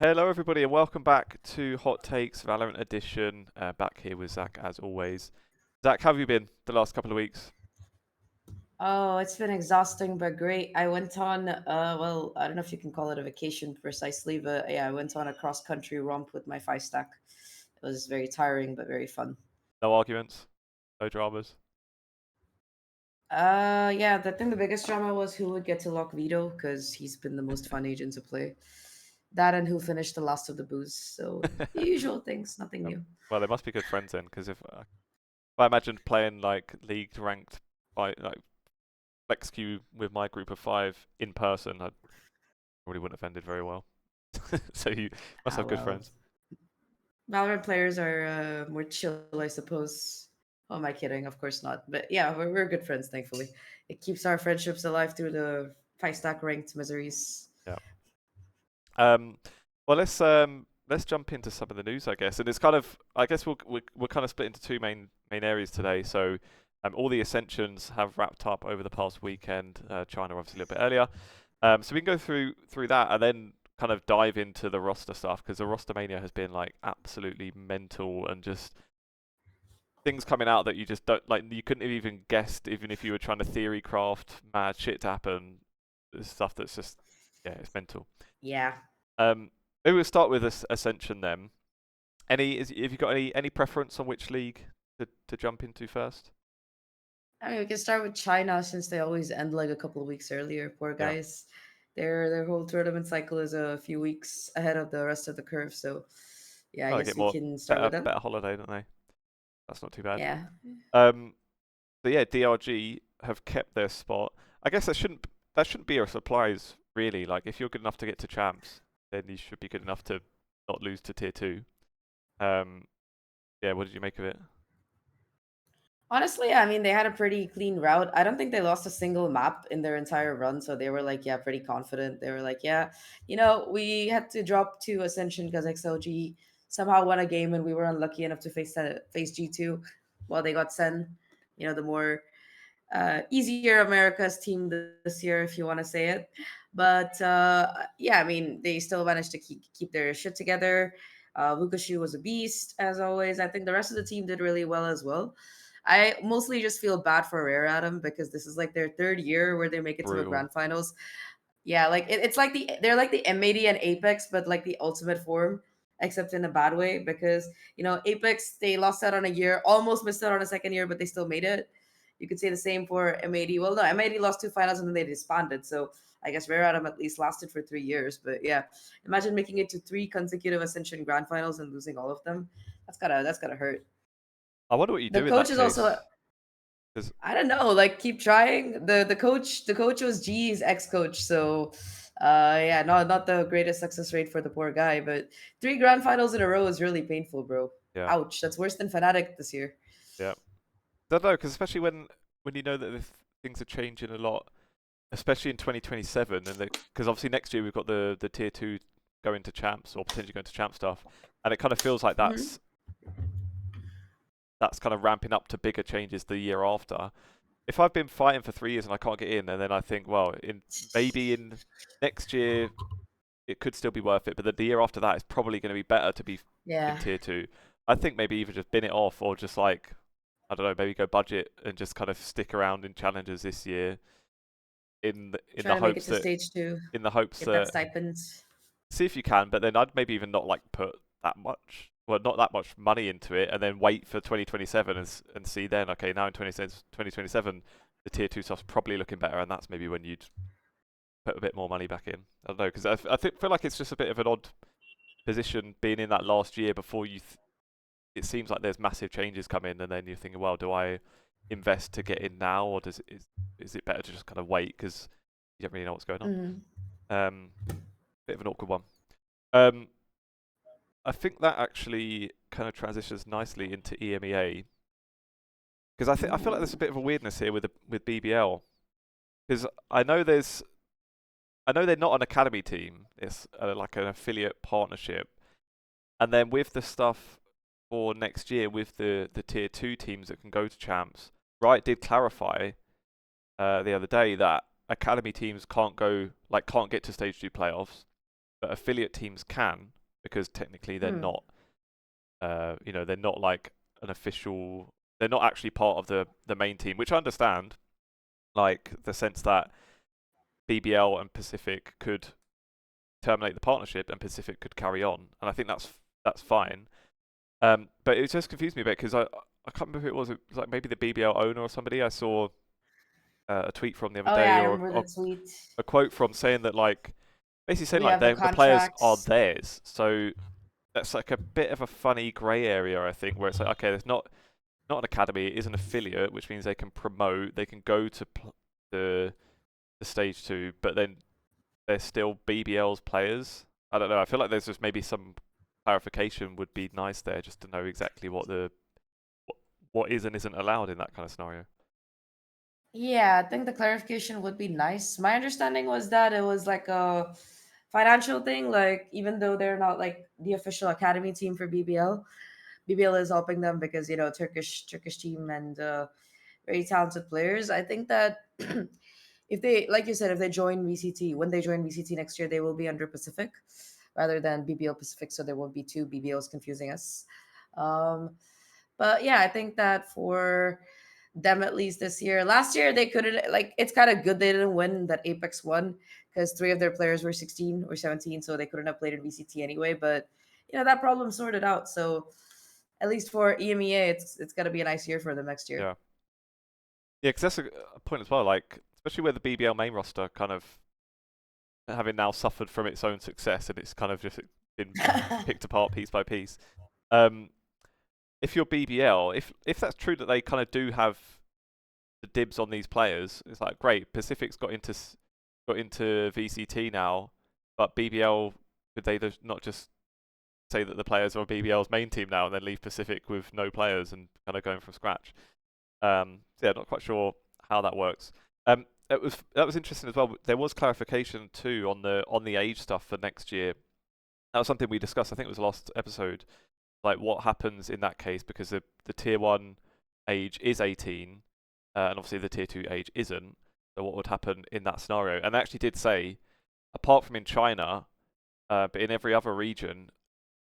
Hello everybody and welcome back to Hot Takes Valorant Edition. Back here with Zach as always. Zach, how have you been the last couple of weeks? Oh, it's been exhausting but great. I went on, well, I don't know if you can call it a vacation precisely, but yeah, I went on a cross-country romp with my five stack. It was very tiring but very fun. No arguments? No dramas? Yeah, I think the biggest drama was who would get to lock Vito because he's been the most fun agent to play. That and who finished the last of the booze. So the usual things, nothing new. Well, they must be good friends then, because if I imagined playing like league ranked by like flex queue with my group of five in person, I probably wouldn't have ended very well. So you must Ah, have good well, friends. Valorant players are more chill, I suppose. Oh, am I kidding? Of course not. But yeah, we're good friends, thankfully. It keeps our friendships alive through the five stack ranked miseries. Yeah. Um, well, let's jump into some of the news, I guess. And it's kind of, I guess we're kind of split into two main areas today. So, all the Ascensions have wrapped up over the past weekend. China obviously a little bit earlier. So we can go through that and then kind of dive into the roster stuff because the roster mania has been like absolutely mental and just things coming out that you just don't like. You couldn't have even guessed even if you were trying to theory craft mad shit to happen. There's stuff that's just it's mental. Yeah. Um, Maybe we'll start with this Ascension then. Have you got any preference on which league to jump into first? I mean, we can start with China since they always end like a couple of weeks earlier. Poor Yeah. guys. Their whole tournament cycle is a few weeks ahead of the rest of the curve. So yeah, I Well, they guess get we more can start with better them. better holiday, don't they? That's not too bad. Yeah. Um, but yeah, DRG have kept their spot. I guess that shouldn't be a surprise really. Like if you're good enough to get to champs, then you should be good enough to not lose to tier two. Um, yeah, what did you make of it? Honestly, I mean, they had a pretty clean route. I don't think they lost a single map in their entire run. So they were like, yeah, pretty confident. They were like, yeah, we had to drop to Ascension because XLG somehow won a game and we were unlucky enough to face G2 while they got Sen, the more easier America's team this year, if you want to say it. But yeah, I mean, they still managed to keep their shit together. Lukashu was a beast, as always. I think the rest of the team did really well as well. I mostly just feel bad for Rare Adam because this is like their third year where they make it to the Brutal. grand finals. Yeah, like it's like they're like the M80 and Apex, but like the ultimate form, except in a bad way because Apex they lost out on a year, almost missed out on a second year, but they still made it. You could say the same for M80. Well, no, M80 lost two finals and then they disbanded. So I guess Rare Atom at least lasted for 3 years. But yeah, imagine making it to three consecutive Ascension grand finals and losing all of them. That's gotta hurt. I wonder what you The do in coach that is also case. 'Cause I don't know, like keep trying. The coach was G's ex-coach, so yeah, not the greatest success rate for the poor guy, but three grand finals in a row is really painful, bro. yeah, Ouch, that's worse than Fnatic this year. yeah. Don't know, because especially when you know that things are changing a lot, especially in 2027, and because obviously next year we've got the tier two going to champs or potentially going to champ stuff, and it kind of feels like Hmm. that's kind of ramping up to bigger changes the year after. If I've been fighting for 3 years and I can't get in, and then I think, well, maybe in next year it could still be worth it, but the year after that is probably going to be better to be in Yeah, tier two. I think maybe either just bin it off or just like I don't know, maybe go budget and just kind of stick around in challenges this year in try the to make it hopes to that stage two, in the hopes get that that stipend. see if you can, but then I'd maybe even not like put that much, well, not that much money into it, and then wait for 2027 and see then. Okay, now in 2027, the tier two stuff's probably looking better, and that's maybe when you'd put a bit more money back in. I don't know because feel like it's just a bit of an odd position being in that last year before it seems like there's massive changes coming, and then you're thinking, well, do I invest to get in now, or is it better to just kind of wait because you don't really know what's going on? Hmm. Um, Bit of an awkward one. Um, I think that actually kind of transitions nicely into EMEA because I feel like there's a bit of a weirdness here with BBL because I know they're not an academy team. It's like an affiliate partnership, and then with the stuff for next year with the tier two teams that can go to champs, Riot did clarify the other day that academy teams can't get to stage two playoffs, but affiliate teams can, because technically they're Hmm. not, they're not like an official. They're not actually part of the main team, which I understand, like the sense that BBL and Pacific could terminate the partnership and Pacific could carry on, and I think that's fine. But it just confused me a bit because I can't remember who it was. It was like maybe the BBL owner or somebody. I saw a tweet from the other Oh yeah, day, I or, remember or the tweet. a quote from saying that like basically saying We like have the the players are contracts. theirs. So that's like a bit of a funny grey area, I think, where it's like, okay, there's not an academy, it is an affiliate, which means they can promote, they can go to the stage 2, but then they're still BBL's players. I don't know. I feel like there's just maybe some clarification would be nice there, just to know exactly what is and isn't allowed in that kind of scenario. Yeah, I think the clarification would be nice. My understanding was that it was like a financial thing. Like even though they're not like the official academy team for BBL, BBL is helping them because Turkish team and very talented players. I think that if they, like you said, if they join VCT, when they join VCT next year, they will be under Pacific rather than BBL Pacific, so there won't be two BBLs confusing us. Um, but yeah, I think that for them at least this year. Last year they couldn't, like, it's kind of good they didn't win that Apex one because three of their players were 16 or 17, so they couldn't have played in VCT anyway. But that problem sorted out. So at least for EMEA, it's gonna be a nice year for them next year. Yeah, yeah, because that's a point as well. Like especially where the BBL main roster kind of having now suffered from its own success and it's kind of just been picked apart piece by piece. Um, if you're BBL, if that's true that they kind of do have the dibs on these players, it's like great. Pacific's got into VCT now, but BBL, could they not just say that the players are BBL's main team now and then leave Pacific with no players and kind of going from scratch? So yeah, not quite sure how that works. That was interesting as well. There was clarification too on the age stuff for next year. That was something we discussed. I think it was last episode. Like what happens in that case, because the tier 1 age is 18, and obviously the tier 2 age isn't. So what would happen in that scenario? And they actually did say, apart from in China, but in every other region,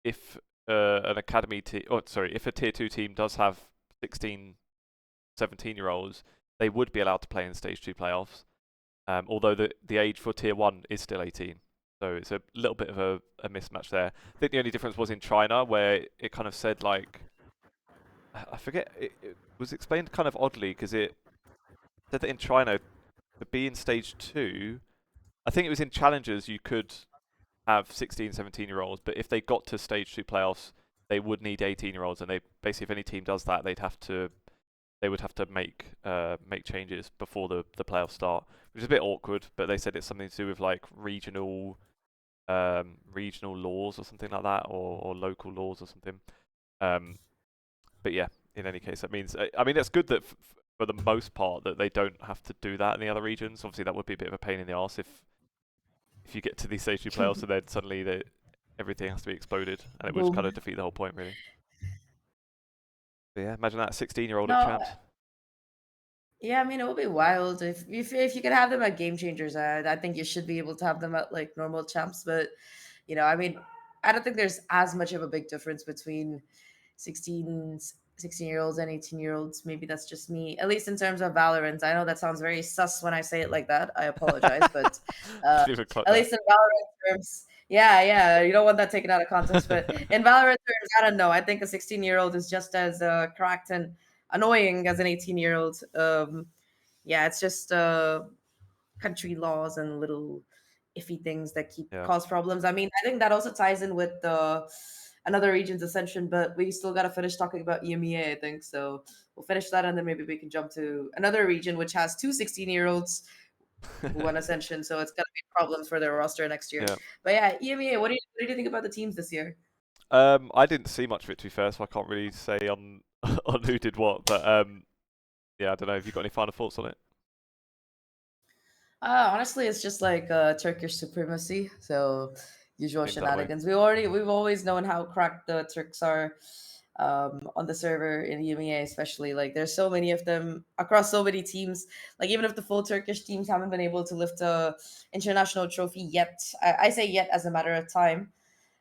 if an academy if a tier 2 team does have 16, 17-year-olds, they would be allowed to play in stage 2 playoffs. Although the age for tier 1 is still 18. So it's a little bit of a mismatch there. I think the only difference was in China, where it kind of said like, I forget, it was explained kind of oddly because it said that in China, to be in stage 2, I think it was in challengers you could have 16, 17-year-olds, but if they got to stage 2 playoffs, they would need 18-year-olds, and they basically, if any team does that, they would have to make changes before the playoffs start, which is a bit awkward. But they said it's something to do with like regional laws or something like that, or local laws or something. But yeah, in any case, that means I mean it's good that for the most part that they don't have to do that in the other regions. Obviously, that would be a bit of a pain in the arse if you get to these stage 2 playoffs and then suddenly everything has to be exploded, and it would kind Boom. of defeat the whole point, really. But yeah, imagine that 16-year-old at No, champs. yeah, I mean it would be wild if you could have them at game changers. I think you should be able to have them at like normal champs, but I mean, I don't think there's as much of a big difference between 16, 16-year-olds and 18-year-olds. Maybe that's just me, at least in terms of Valorant. I know that sounds very sus when I say it like that. I apologize, but uh, Didn't even clock at that. least in Valorant terms, yeah, you don't want that taken out of context. But in Valorant terms, I don't know. I think a 16-year-old is just as cracked and annoying as an 18-year-old. Yeah, it's just country laws and little iffy things that keep Yeah. cause problems. I mean, I think that also ties in with the another region's Ascension, but we still got to finish talking about EMEA, I think. So we'll finish that and then maybe we can jump to another region which has two 16-year-olds who won Ascension. So it's going to be problems for their roster next year. Yeah. But yeah, EMEA, what do you think about the teams this year? I didn't see much of it, to be fair, so I can't really say on on who did what. But yeah, I don't know. Have you got any final thoughts on it? Honestly, it's just like Turkish supremacy. So usual Seems that way. shenanigans. We've always known how cracked the Turks are. on the server in UMEA, especially. Like, there's so many of them across so many teams. Like, even if the full Turkish teams haven't been able to lift a international trophy yet, I say yet as a matter of time.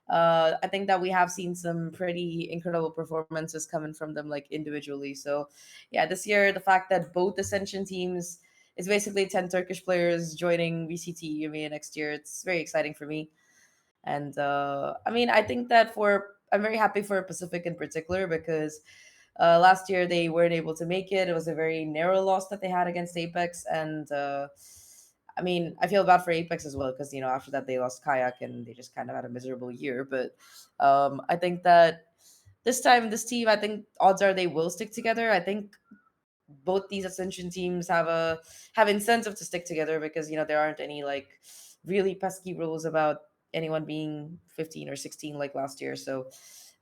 I think that we have seen some pretty incredible performances coming from them, like individually. So, yeah, this year the fact that both Ascension teams is basically 10 Turkish players joining VCT UMEA next year, it's very exciting for me. And I mean, I think that I'm very happy for Pacific in particular because last year they weren't able to make it. It was a very narrow loss that they had against Apex, and I mean, I feel bad for Apex as well because after that they lost Kayak and they just kind of had a miserable year. But I think that this time this team, I think odds are they will stick together. I think both these Ascension teams have incentive to stick together because there aren't any like really pesky rules about anyone being 15 or 16 like last year. So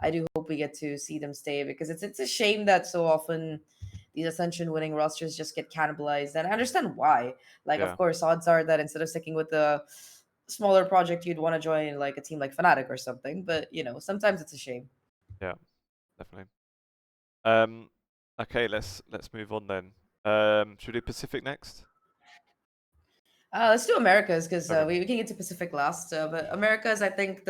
I do hope we get to see them stay because it's a shame that so often these Ascension winning rosters just get cannibalized, and I understand why. Like, of Yeah. course, odds are that instead of sticking with the smaller project, you'd want to join like a team like Fnatic or something. But sometimes it's a shame. Yeah. Definitely. Um. Okay. Let's move on then. Should we do Pacific next? Let's do Americas because Okay. we can get to Pacific last. But Americas, I think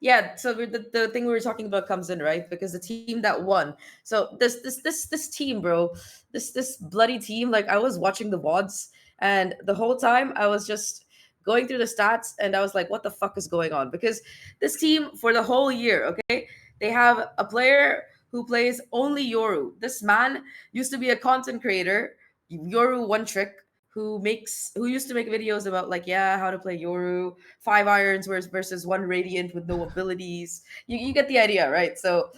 yeah. So the thing we were talking about comes in right because the team that won. So this team, bro, this bloody team. Like I was watching the VODs, and the whole time I was just going through the stats, and I was like, what the fuck is going on? Because this team for the whole year, okay, they have a player who plays only Yoru. This man used to be a content creator. Yoru one trick who used to make videos about like how to play Yoru, 5 irons versus one radiant with no abilities. You get the idea, right? So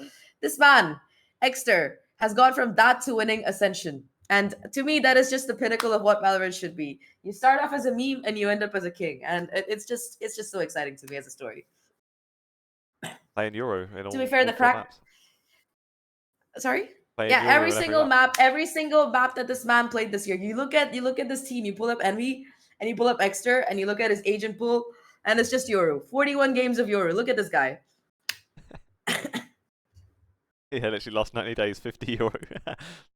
this man, Exter, has gone from that to winning Ascension. And to me, that is just the pinnacle of what Valorant should be. You start off as a meme and you end up as a king. And it's just so exciting to me as a story. Playing Euro in To be all fair, the four crack maps. sorry? Playing Yeah, Euro in every map. every single map that this man played this year. You look at this team, you pull up Envy and you pull up Exter and you look at his agent pool and it's just Yoru. 41 games of Yoru. Look at this guy. Yeah, literally last 90 days, 50 euro.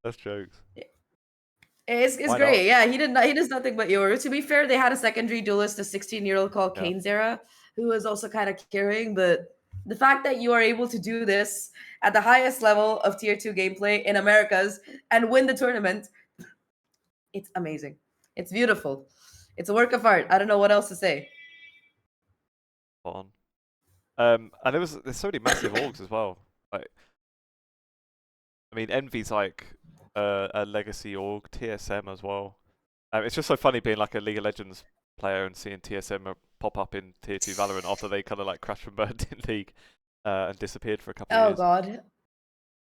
That's jokes. It's Why not? great. Yeah, he does nothing but Yoru. To be fair, they had a secondary duelist, a 16-year-old called Yeah. Kane Zera, who was also kind of carrying, but the fact that you are able to do this at the highest level of tier 2 gameplay in Americas and win the tournament, it's amazing. It's beautiful. It's a work of art. I don't know what else to say. Spot on. And there's so many massive orgs as well. Like, I mean, Envy's like a legacy org, TSM as well. It's just so funny being like a League of Legends player and seeing TSM pop up in Tier 2 Valorant after they kind of like crashed and burned in League and disappeared for a couple of Oh years. God.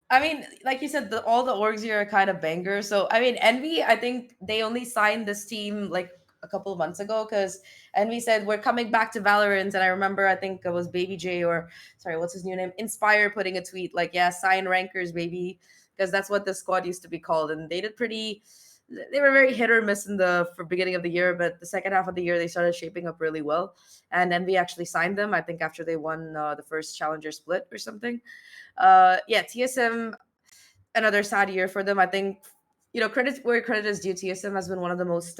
I mean, like you said, all the orgs here are kind of bangers. So I mean, Envy, I think they only signed this team like a couple of months ago because Envy said we're coming back to Valorant, and I remember I think it was Baby J or sorry, what's his new name? Inspire putting a tweet like, yeah, sign rankers, baby, because that's what the squad used to be called, and they did pretty. They were very hit or miss in the for beginning of the year, but the second half of the year they started shaping up really well, and Envy actually signed them. I think after they won the first Challenger split or something. Yeah, TSM, another sad year for them. I think credit where credit is due. TSM has been one of the most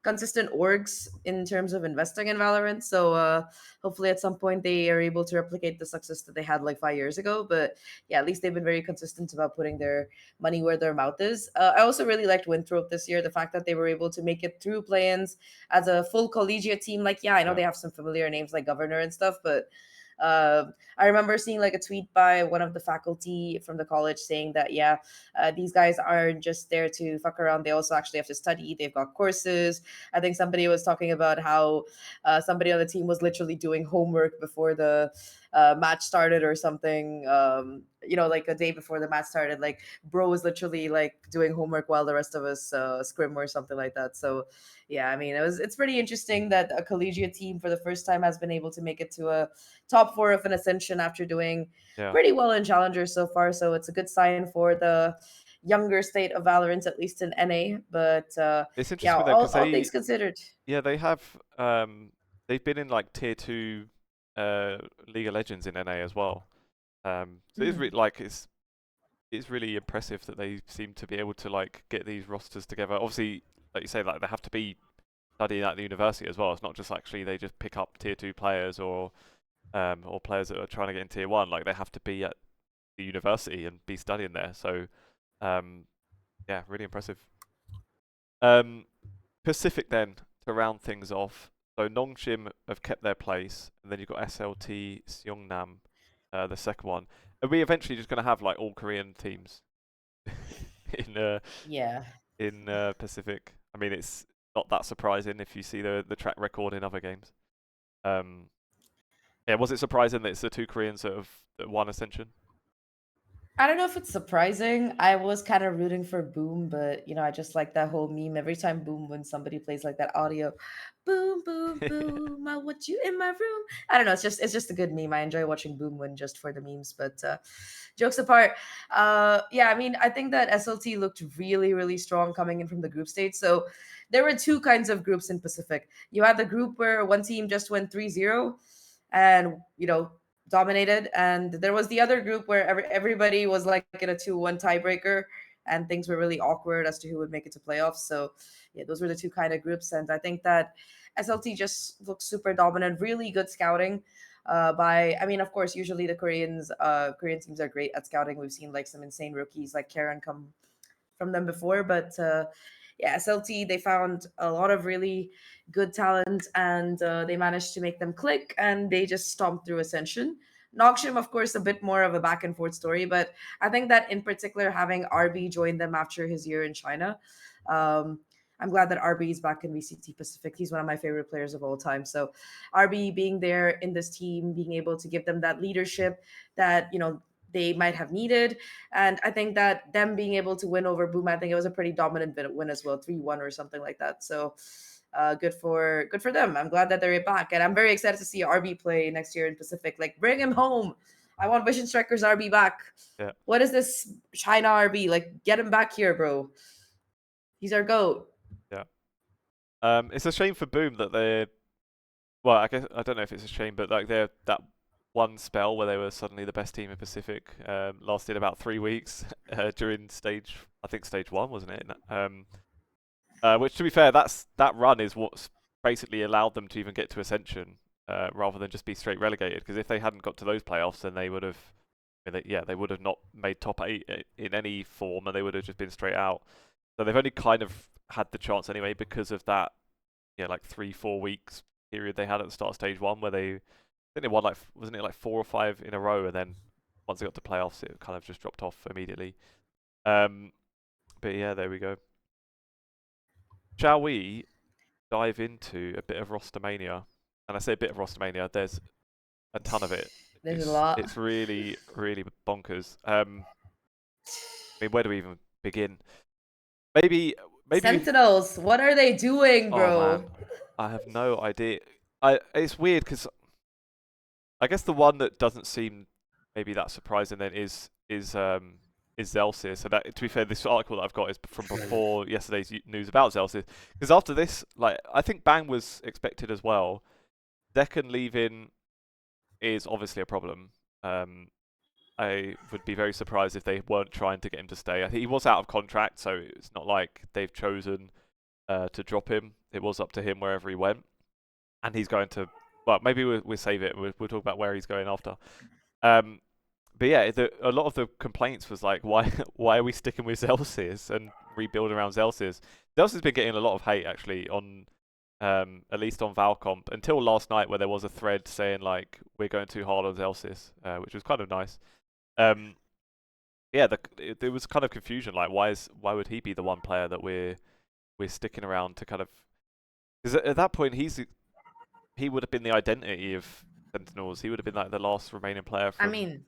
consistent orgs in terms of investing in Valorant. So hopefully at some point they are able to replicate the success that they had like 5 years ago. But yeah, at least they've been very consistent about putting their money where their mouth is. I also really liked Winthrop this year. The fact that they were able to make it through play-ins as a full collegiate team. Like, yeah, I know Yeah. they have some familiar names like Governor and stuff, but I remember seeing like a tweet by one of the faculty from the college saying that, yeah, these guys aren't just there to fuck around. They also actually have to study. They've got courses. I think somebody was talking about how somebody on the team was literally doing homework before the match started or something. Like a day before the match started, like bro was literally like doing homework while the rest of us scrim or something like that. So yeah, I mean, it's pretty interesting that a collegiate team for the first time has been able to make it to a top 4 of an Ascension after doing Yeah. pretty well in Challengers so far. So it's a good sign for the younger state of Valorant, at least in NA. But It's yeah, interesting with them because all things considered. they have they've been in like Tier 2 League of Legends in NA as well. So it's really like it's really impressive that they seem to be able to like get these rosters together. Obviously, like you say, like they have to be studying at the university as well. It's not just actually they just pick up tier 2 players or players that are trying to get in tier 1. Like they have to be at the university and be studying there. So yeah, really impressive. Pacific then to round things off. So Nongshim have kept their place, and then you've got SLT Seongnam, the second one. Are we eventually just going to have like all Korean teams in Yeah. Pacific? I mean, it's not that surprising if you see the track record in other games. Yeah, was it surprising that it's the two Koreans that won Ascension? I don't know if it's surprising. I was kind of rooting for Boom, but I just like that whole meme. Every time Boom, when somebody plays like that audio, boom, boom, boom, I want you in my room. I don't know. It's just a good meme. I enjoy watching Boom win just for the memes. But jokes apart, yeah, I mean, I think that SLT looked really, really strong coming in from the group stage. So there were two kinds of groups in Pacific. You had the group where one team just went 3-0 and dominated, and there was the other group where everybody was like in a 2-1 tiebreaker, and things were really awkward as to who would make it to playoffs. So yeah, those were the two kind of groups, and I think that SLT just looks super dominant, really good scouting. I mean, of course, usually the Korean teams are great at scouting. We've seen like some insane rookies like Karen come from them before, but yeah, SLT, they found a lot of really good talent, and they managed to make them click, and they just stomped through Ascension. Nogshim, of course, a bit more of a back and forth story, but I think that in particular, having RB join them after his year in China, um, I'm glad that RB is back in VCT Pacific. He's one of my favorite players of all time. So RB being there in this team, being able to give them that leadership that they might have needed. And I think that them being able to win over Boom, I think it was a pretty dominant win as well, 3-1 or something like that. So good for them. I'm glad that they're back, and I'm very excited to see RB play next year in Pacific. Like, bring him home. I want Vision Strikers RB back. Yeah. What is this China RB? Like, get him back here, bro. He's our goat. Yeah. It's a shame for Boom that they're. Well, I guess I don't know if it's a shame, but like they're that one spell where they were suddenly the best team in Pacific lasted about 3 weeks during I think stage 1, wasn't it? Which, to be fair, that run is what's basically allowed them to even get to Ascension rather than just be straight relegated. Because if they hadn't got to those playoffs, then they would have, they would have not made top 8 in any form, and they would have just been straight out. So they've only kind of had the chance anyway because of that, like 3-4 weeks period they had at the start of stage 1 where I think they won wasn't it like 4 or 5 in a row, and then once they got to playoffs, it kind of just dropped off immediately. But yeah, there we go. Shall we dive into a bit of rostermania? And I say a bit of rostermania, there's a ton of it. There's a lot. It's really, really bonkers. I mean, where do we even begin? Maybe Sentinels, what are they doing, Oh bro? man, I have no idea. It's weird because I guess the one that doesn't seem maybe that surprising then is Zelsis. So that, to be fair, this article that I've got is from before yesterday's news about Zelsis. Because after this, like, I think Bang was expected as well. Zekken leaving is obviously a problem. I would be very surprised if they weren't trying to get him to stay. I think he was out of contract, so it's not like they've chosen to drop him. It was up to him wherever he went, and he's going to. Well, maybe we'll save it. We'll talk about where he's going after. But yeah, a lot of the complaints was like, why are we sticking with Zelsis and rebuilding around Zelsis? Zelsis has been getting a lot of hate actually on, at least on Valcomp until last night, where there was a thread saying like we're going too hard on Zelsis, which was kind of nice. Yeah, there was kind of confusion. Like, why would he be the one player that we're sticking around to kind of? Because at that point he would have been the identity of Sentinels. He would have been like the last remaining player from. I mean,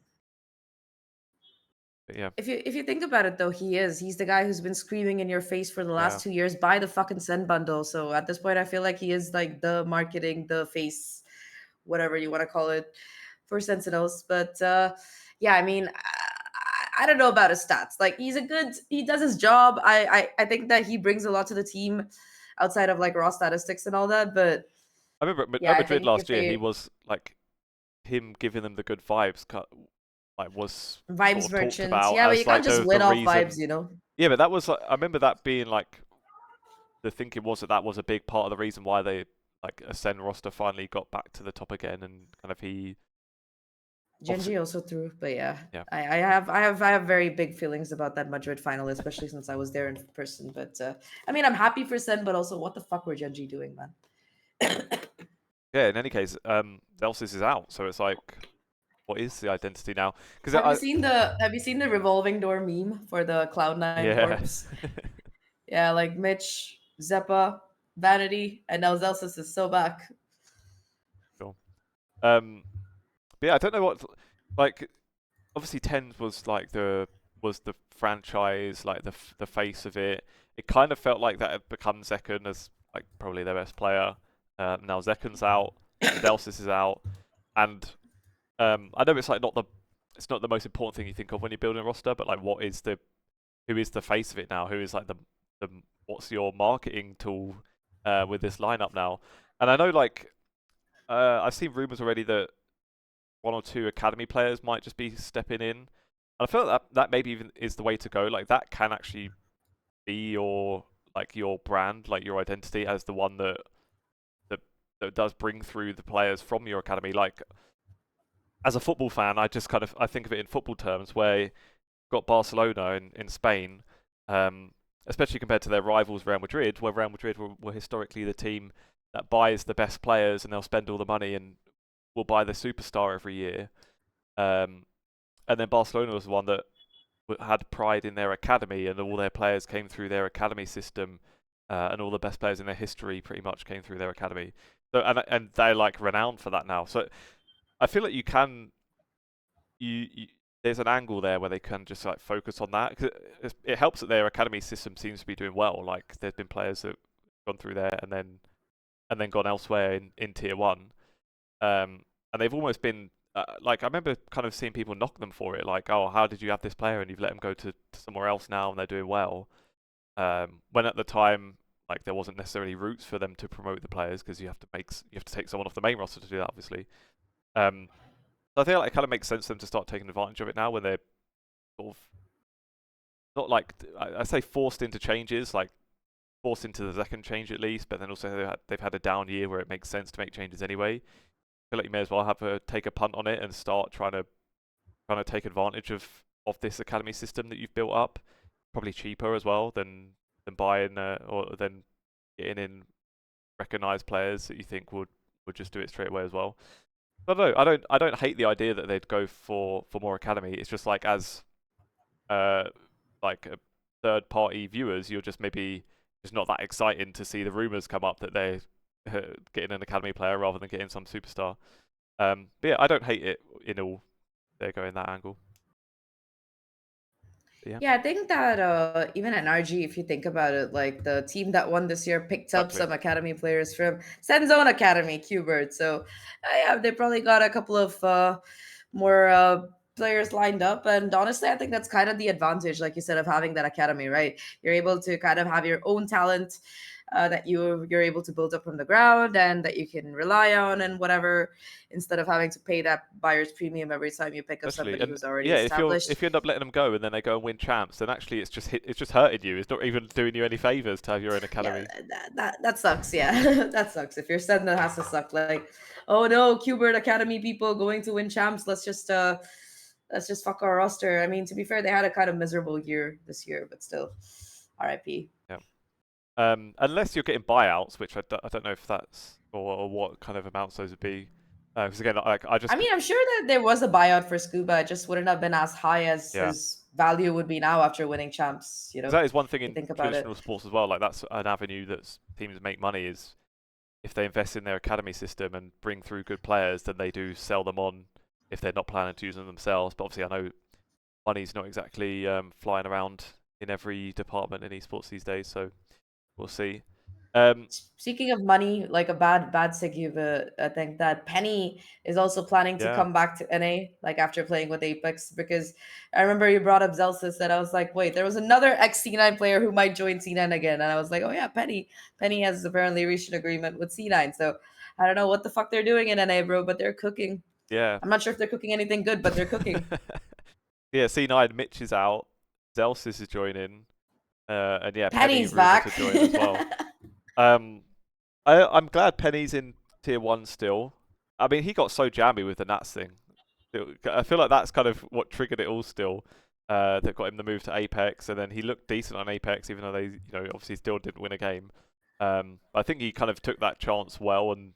yeah. if you think about it, though, he's the guy who's been screaming in your face for the last Yeah. 2 years, buy the fucking Send bundle. So at this point, I feel like he is like the marketing, the face, whatever you want to call it, for Sentinels. But yeah, I mean, I don't know about his stats. Like, he does his job. I think that he brings a lot to the team outside of like raw statistics and all that. But I remember yeah, at I Madrid think if last year, he they was like him giving them the good vibes. like was sort Vibes of talked merchants. about Yeah, but you as can't like just the win off vibes, reason. you know? Yeah, but that was I remember that being like the thinking was that was a big part of the reason why they like Ascend roster finally got back to the top again, and kind of he obviously Genji also threw, but yeah. yeah. I have very big feelings about that Madrid final, especially since I was there in person. But I mean, I'm happy for Sen, but also, what the fuck were Genji doing, man? Yeah, in any case, Delsis is out, so it's like, what is the identity now? Because Have you seen the revolving door meme for the Cloud9 yeah, corpse? Yeah, like Mitch, Zeppa, Vanity, and now Zelsis is so back. sure. But yeah, I don't know what like. Obviously, Tens was like was the franchise, like the face of it. It kind of felt like that had become Zekken as like probably their best player. Now Zekken's out, Delsis is out, and I know it's like it's not the most important thing you think of when you're building a roster, but like who is the face of it now? Who is like the what's your marketing tool with this lineup now? And I know like I've seen rumors already that one or two academy players might just be stepping in. And I feel like that maybe even is the way to go. Like that can actually be your brand, like your identity as the one that does bring through the players from your academy. Like as a football fan, I think of it in football terms where you've got Barcelona in Spain, especially compared to their rivals Real Madrid, where Real Madrid were historically the team that buys the best players and they'll spend all the money and will buy the superstar every year. And then Barcelona was the one that had pride in their academy, and all their players came through their academy system, and all the best players in their history pretty much came through their academy. So and they're like renowned for that now. So I feel like you there's an angle there where they can just like focus on that, because it helps that their academy system seems to be doing well. Like there's been players that have gone through there and then gone elsewhere in tier 1. And they've almost been like, I remember kind of seeing people knock them for it, like, oh, how did you have this player and you've let him go to somewhere else now and they're doing well? When at the time, like, there wasn't necessarily routes for them to promote the players, because you have to take someone off the main roster to do that, obviously. So I feel like it kind of makes sense for them to start taking advantage of it now when they're sort of not like I say forced into changes, like forced into the second change at least, but then also they've had a down year where it makes sense to make changes anyway. I feel like you may as well take a punt on it and start trying to take advantage of this academy system that you've built up. Probably cheaper as well than buying or than getting in recognized players that you think would just do it straight away as well. But no, I don't hate the idea that they'd go for more academy. It's just like as like a third party viewers, you're just maybe just not that exciting to see the rumors come up that they're getting an academy player rather than getting some superstar. But yeah, I don't hate it in all. They're going that angle. But yeah, Yeah, I think that even NRG, if you think about it, like the team that won this year picked up exactly. some academy players from Senzone Academy, Qbert. So yeah, they probably got a couple of more players lined up. And honestly, I think that's kind of the advantage, like you said, of having that academy, right? You're able to kind of have your own talent that you're able to build up from the ground and that you can rely on and whatever, instead of having to pay that buyer's premium every time you pick up Especially, somebody and who's already yeah, established. if you end up letting them go and then they go and win champs, then actually it's just hurting you. It's not even doing you any favors to have your own Yeah, academy. that sucks. Yeah, that sucks. If you're said that has to suck. Like, oh no, Qbert Academy people going to win champs. Let's just fuck our roster. I mean, to be fair, they had a kind of miserable year this year, but still, RIP. Yeah. Unless you're getting buyouts, which I don't know if that's or what kind of amounts those would be. Because again, like I just I mean, I'm sure that there was a buyout for Scuba. It just wouldn't have been as high as yeah. his value would be now after winning champs. You Because know, that is one thing if you in think about it. traditional sports as well. Like that's an avenue that teams make money is if they invest in their academy system and bring through good players, then they do sell them on if they're not planning to use them themselves. But obviously, I know money's not exactly flying around in every department in esports these days, so we'll see. Speaking of money, like a bad segue, but I think that Penny is also planning to Yeah, come back to NA, like after playing with Apex, because I remember you brought up Zelsis, and I was like, wait, there was another ex C9 player who might join C9 again, and I was like, oh yeah, Penny. Penny has apparently reached an agreement with C9, so I don't know what the fuck they're doing in NA, bro, but they're cooking. yeah. I'm not sure if they're cooking anything good, but they're cooking. Yeah, C9, Mitch is out. Zelsis is joining. And yeah, Penny Penny's rumored to back. join as well. Um, I'm glad Penny's in tier 1 still. I mean, he got so jammy with the Nats thing. I feel like that's kind of what triggered it all still. That got him the move to Apex, and then he looked decent on Apex, even though they, obviously still didn't win a game. I think he kind of took that chance well and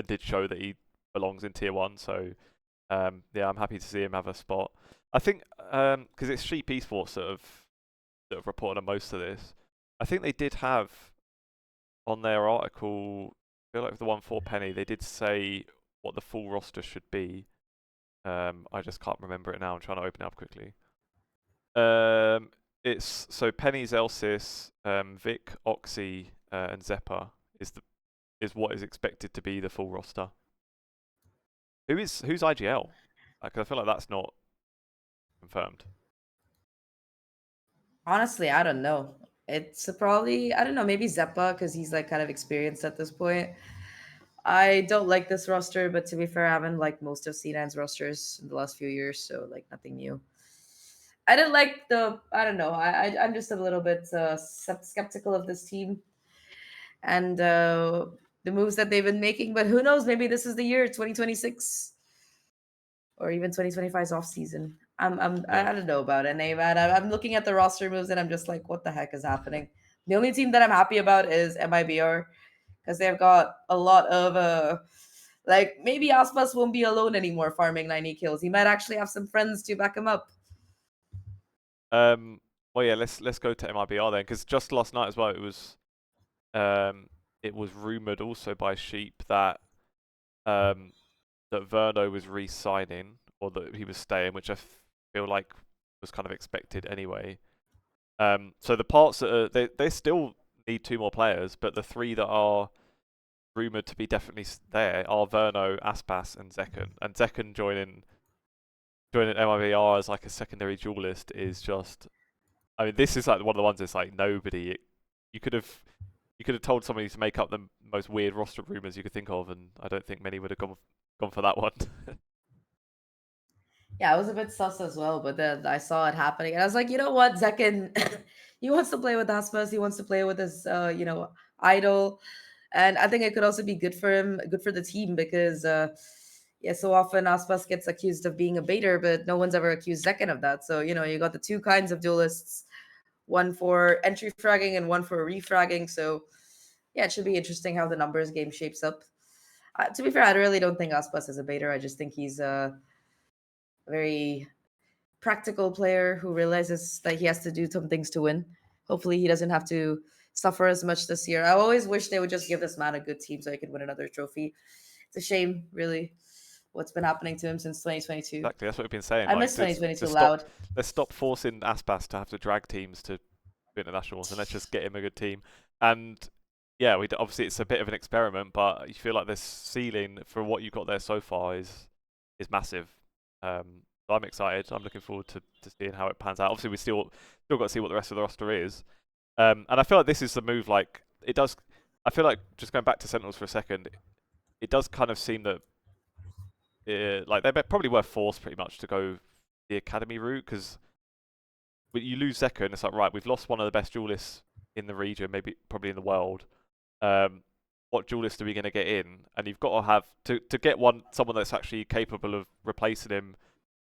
did show that he belongs in tier 1. So yeah, I'm happy to see him have a spot. I think because it's Sheep Esports that have reported on most of this. I think they did have on their article, I feel like the one for Penny, they did say what the full roster should be. I just can't remember it now. I'm trying to open it up quickly. It's so Penny, Zelsis, Vic, Oxy, and Zeppa is what is expected to be the full roster. Who's IGL? Like, I feel like that's not confirmed. Honestly, I don't know. It's probably, I don't know, maybe Zeppa because he's like kind of experienced at this point. I don't like this roster, but to be fair, I haven't liked most of C9's rosters in the last few years, so like nothing new. I didn't like I don't know. I'm just a little bit skeptical of this team and the moves that they've been making. But who knows? Maybe this is the year 2026 or even 2025's off season. I Yeah. don't know about NA, man. I'm looking at the roster moves and I'm just like, what the heck is happening? The only team that I'm happy about is MIBR because they've got a lot of like maybe Aspas won't be alone anymore farming 90 kills. He might actually have some friends to back him up. Well, yeah. Let's go to MIBR then, because just last night as well, it was rumored also by Sheep that that Verno was re-signing or that he was staying, which I feel like was kind of expected anyway. So the parts that they still need 2 more players, but the 3 that are rumored to be definitely there are Verno, Aspas, and Zekken. And Zekken joining MIBR as like a secondary duelist is just. I mean, this is like one of the ones that's like nobody. You could have told somebody to make up the most weird roster rumors you could think of, and I don't think many would have gone for that one. Yeah, I was a bit sus as well, but then I saw it happening, and I was like, you know what, Zekken, he wants to play with Aspas, he wants to play with his, idol, and I think it could also be good for him, good for the team because, yeah, so often Aspas gets accused of being a baiter, but no one's ever accused Zekken of that. So you got the 2 kinds of duelists, one for entry fragging and one for refragging. So yeah, it should be interesting how the numbers game shapes up. To be fair, I really don't think Aspas is a baiter. I just think he's a very practical player who realizes that he has to do some things to win. Hopefully, he doesn't have to suffer as much this year. I always wish they would just give this man a good team so he could win another trophy. It's a shame, really, what's been happening to him since 2022. Exactly, that's what we've been saying. I Like, miss 2022 stop, loud. let's stop forcing Aspas to have to drag teams to internationals, and let's just get him a good team. And yeah, obviously it's a bit of an experiment, but you feel like the ceiling for what you've got there so far is massive. So I'm excited. I'm looking forward to seeing how it pans out. Obviously, we still got to see what the rest of the roster is. And I feel like this is the move. Like it does. I feel like just going back to Sentinels for a second, it does kind of seem that like they probably were forced pretty much to go the academy route, because you lose Zeka and it's like, right, we've lost one of the best duelists in the region, maybe probably in the world. What duelist are we going to get in? And you've got to have to get someone that's actually capable of replacing him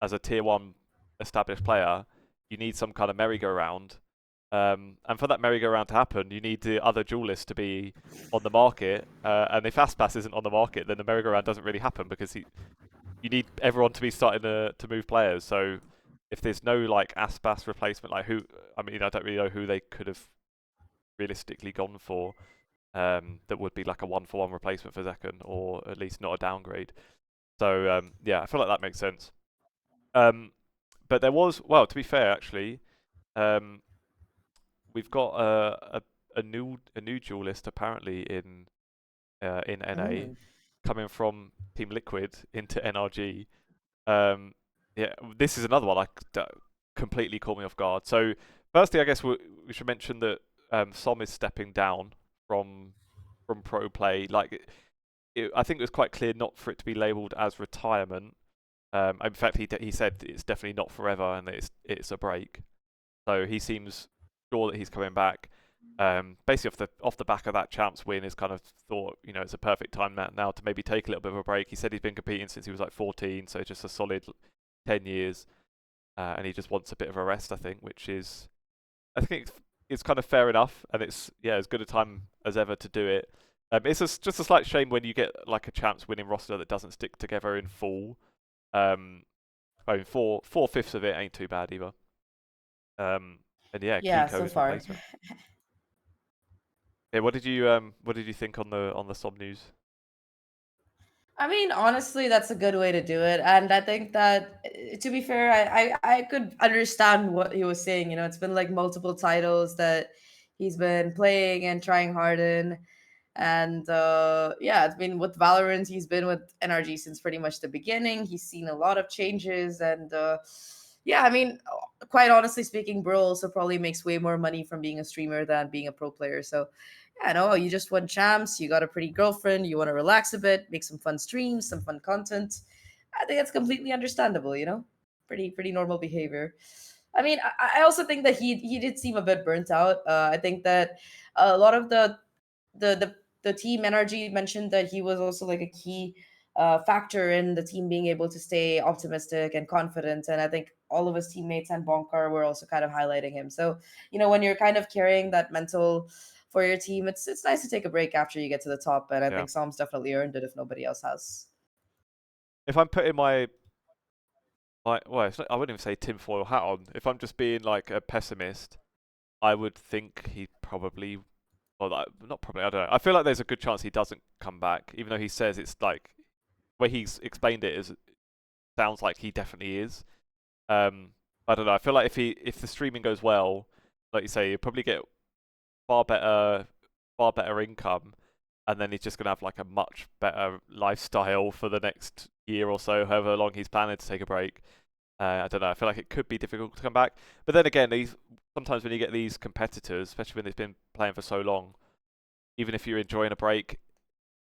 as a tier 1 established player. You need some kind of merry-go-round. And for that merry-go-round to happen, you need the other duelist to be on the market. And if Aspas isn't on the market, then the merry-go-round doesn't really happen, because you need everyone to be starting to move players. So if there's no like Aspas replacement, like who? I mean, I don't really know who they could have realistically gone for. That would be like a 1-for-1 replacement for Zekken, or at least not a downgrade. So yeah, I feel like that makes sense. But there was, well, to be fair, actually, we've got a new duelist apparently in NA Mm. coming from Team Liquid into NRG. Yeah, this is another one that completely caught me off guard. So, firstly, I guess we should mention that Som is stepping down from pro play. Like, I think it was quite clear not for it to be labelled as retirement. In fact, he said it's definitely not forever and that it's a break. So he seems sure that he's coming back. Basically off the back of that champs win, is kind of thought, it's a perfect time now to maybe take a little bit of a break. He said he's been competing since he was like 14, so just a solid 10 years, and he just wants a bit of a rest, I think, I think it's kind of fair enough, and it's as good a time as ever to do it. It's just a slight shame when you get like a champs winning roster that doesn't stick together in full. I mean, 4/5 of it ain't too bad either. And yeah, Yeah, Keiko so is far. replacement. Yeah, what did you think on the Sob news? I mean, honestly, that's a good way to do it. And I think that, to be fair, I could understand what he was saying. It's been like multiple titles that he's been playing and trying hard in. And yeah, it's been with Valorant, he's been with NRG since pretty much the beginning. He's seen a lot of changes. And yeah, I mean, quite honestly speaking, bro also probably makes way more money from being a streamer than being a pro player. So yeah, no, you just won champs, you got a pretty girlfriend, you want to relax a bit, make some fun streams, some fun content. I think that's completely understandable. Pretty normal behavior. I mean, I also think that he did seem a bit burnt out. I think that a lot of the the the team energy mentioned that he was also like a key factor in the team being able to stay optimistic and confident. And I think all of his teammates and Bonkar were also kind of highlighting him. So when you're kind of carrying that mental for your team, it's nice to take a break after you get to the top. And I Yeah. think Psalm's definitely earned it if nobody else has. If I'm putting well, I wouldn't even say tinfoil hat on. If I'm just being like a pessimist, I would think he probably, well, not probably. I don't know. I feel like there's a good chance he doesn't come back, even though he says it's like where he's explained it is sounds like he definitely is. I don't know. I feel like if the streaming goes well, like you say, you probably get far better income, and then he's just gonna have like a much better lifestyle for the next year or so, however long he's planning to take a break. I don't know. I feel like it could be difficult to come back, but then again, sometimes when you get these competitors, especially when they've been playing for so long, even if you're enjoying a break,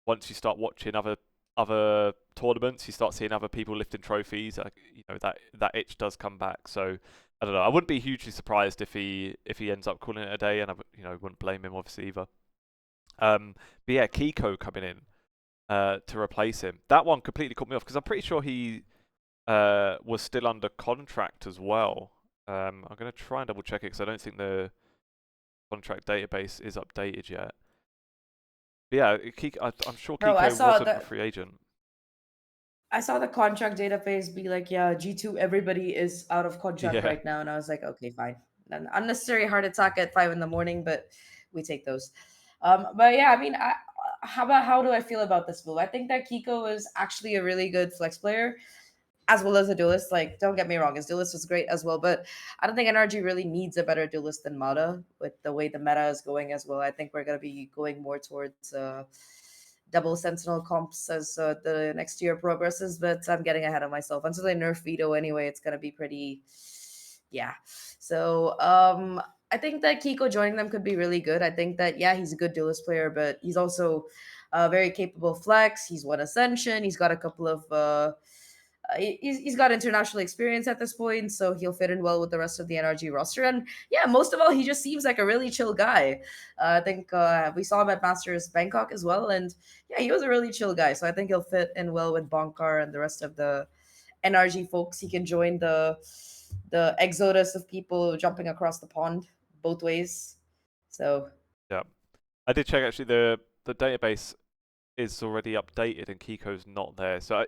once you start watching other tournaments, you start seeing other people lifting trophies. That itch does come back. So I don't know. I wouldn't be hugely surprised if he ends up calling it a day, and I wouldn't blame him obviously either. But yeah, Keiko coming in to replace him. That one completely caught me off because I'm pretty sure he was still under contract as well. I'm going to try and double check it because I don't think the contract database is updated yet. But yeah, I'm sure Bro, I Keiko saw wasn't a that. free agent. I saw the contract database be like, yeah, G2, everybody is out of contract Yeah, right now. And I was like, okay, fine. An unnecessary heart attack at 5 in the morning, but we take those. But yeah, I mean, how do I feel about this move? I think that Kiko is actually a really good flex player, as well as a duelist. Like, don't get me wrong, his duelist was great as well, but I don't think NRG really needs a better duelist than Mata with the way the meta is going as well. I think we're gonna be going more towards double sentinel comps as the next year progresses, but I'm getting ahead of myself. Until they nerf Veto anyway, it's gonna be pretty, yeah. So I think that Kiko joining them could be really good. I think that yeah, he's a good duelist player, but he's also very capable flex. He's won Ascension. He's got a couple of he's got international experience at this point, so he'll fit in well with the rest of the NRG roster. And yeah, most of all, he just seems like a really chill guy. I think we saw him at Masters Bangkok as well, and yeah, he was a really chill guy. So I think he'll fit in well with Bonkar and the rest of the NRG folks. He can join the exodus of people jumping across the pond both ways. So yeah. I did check actually. The database is already updated and Kiko's not there. So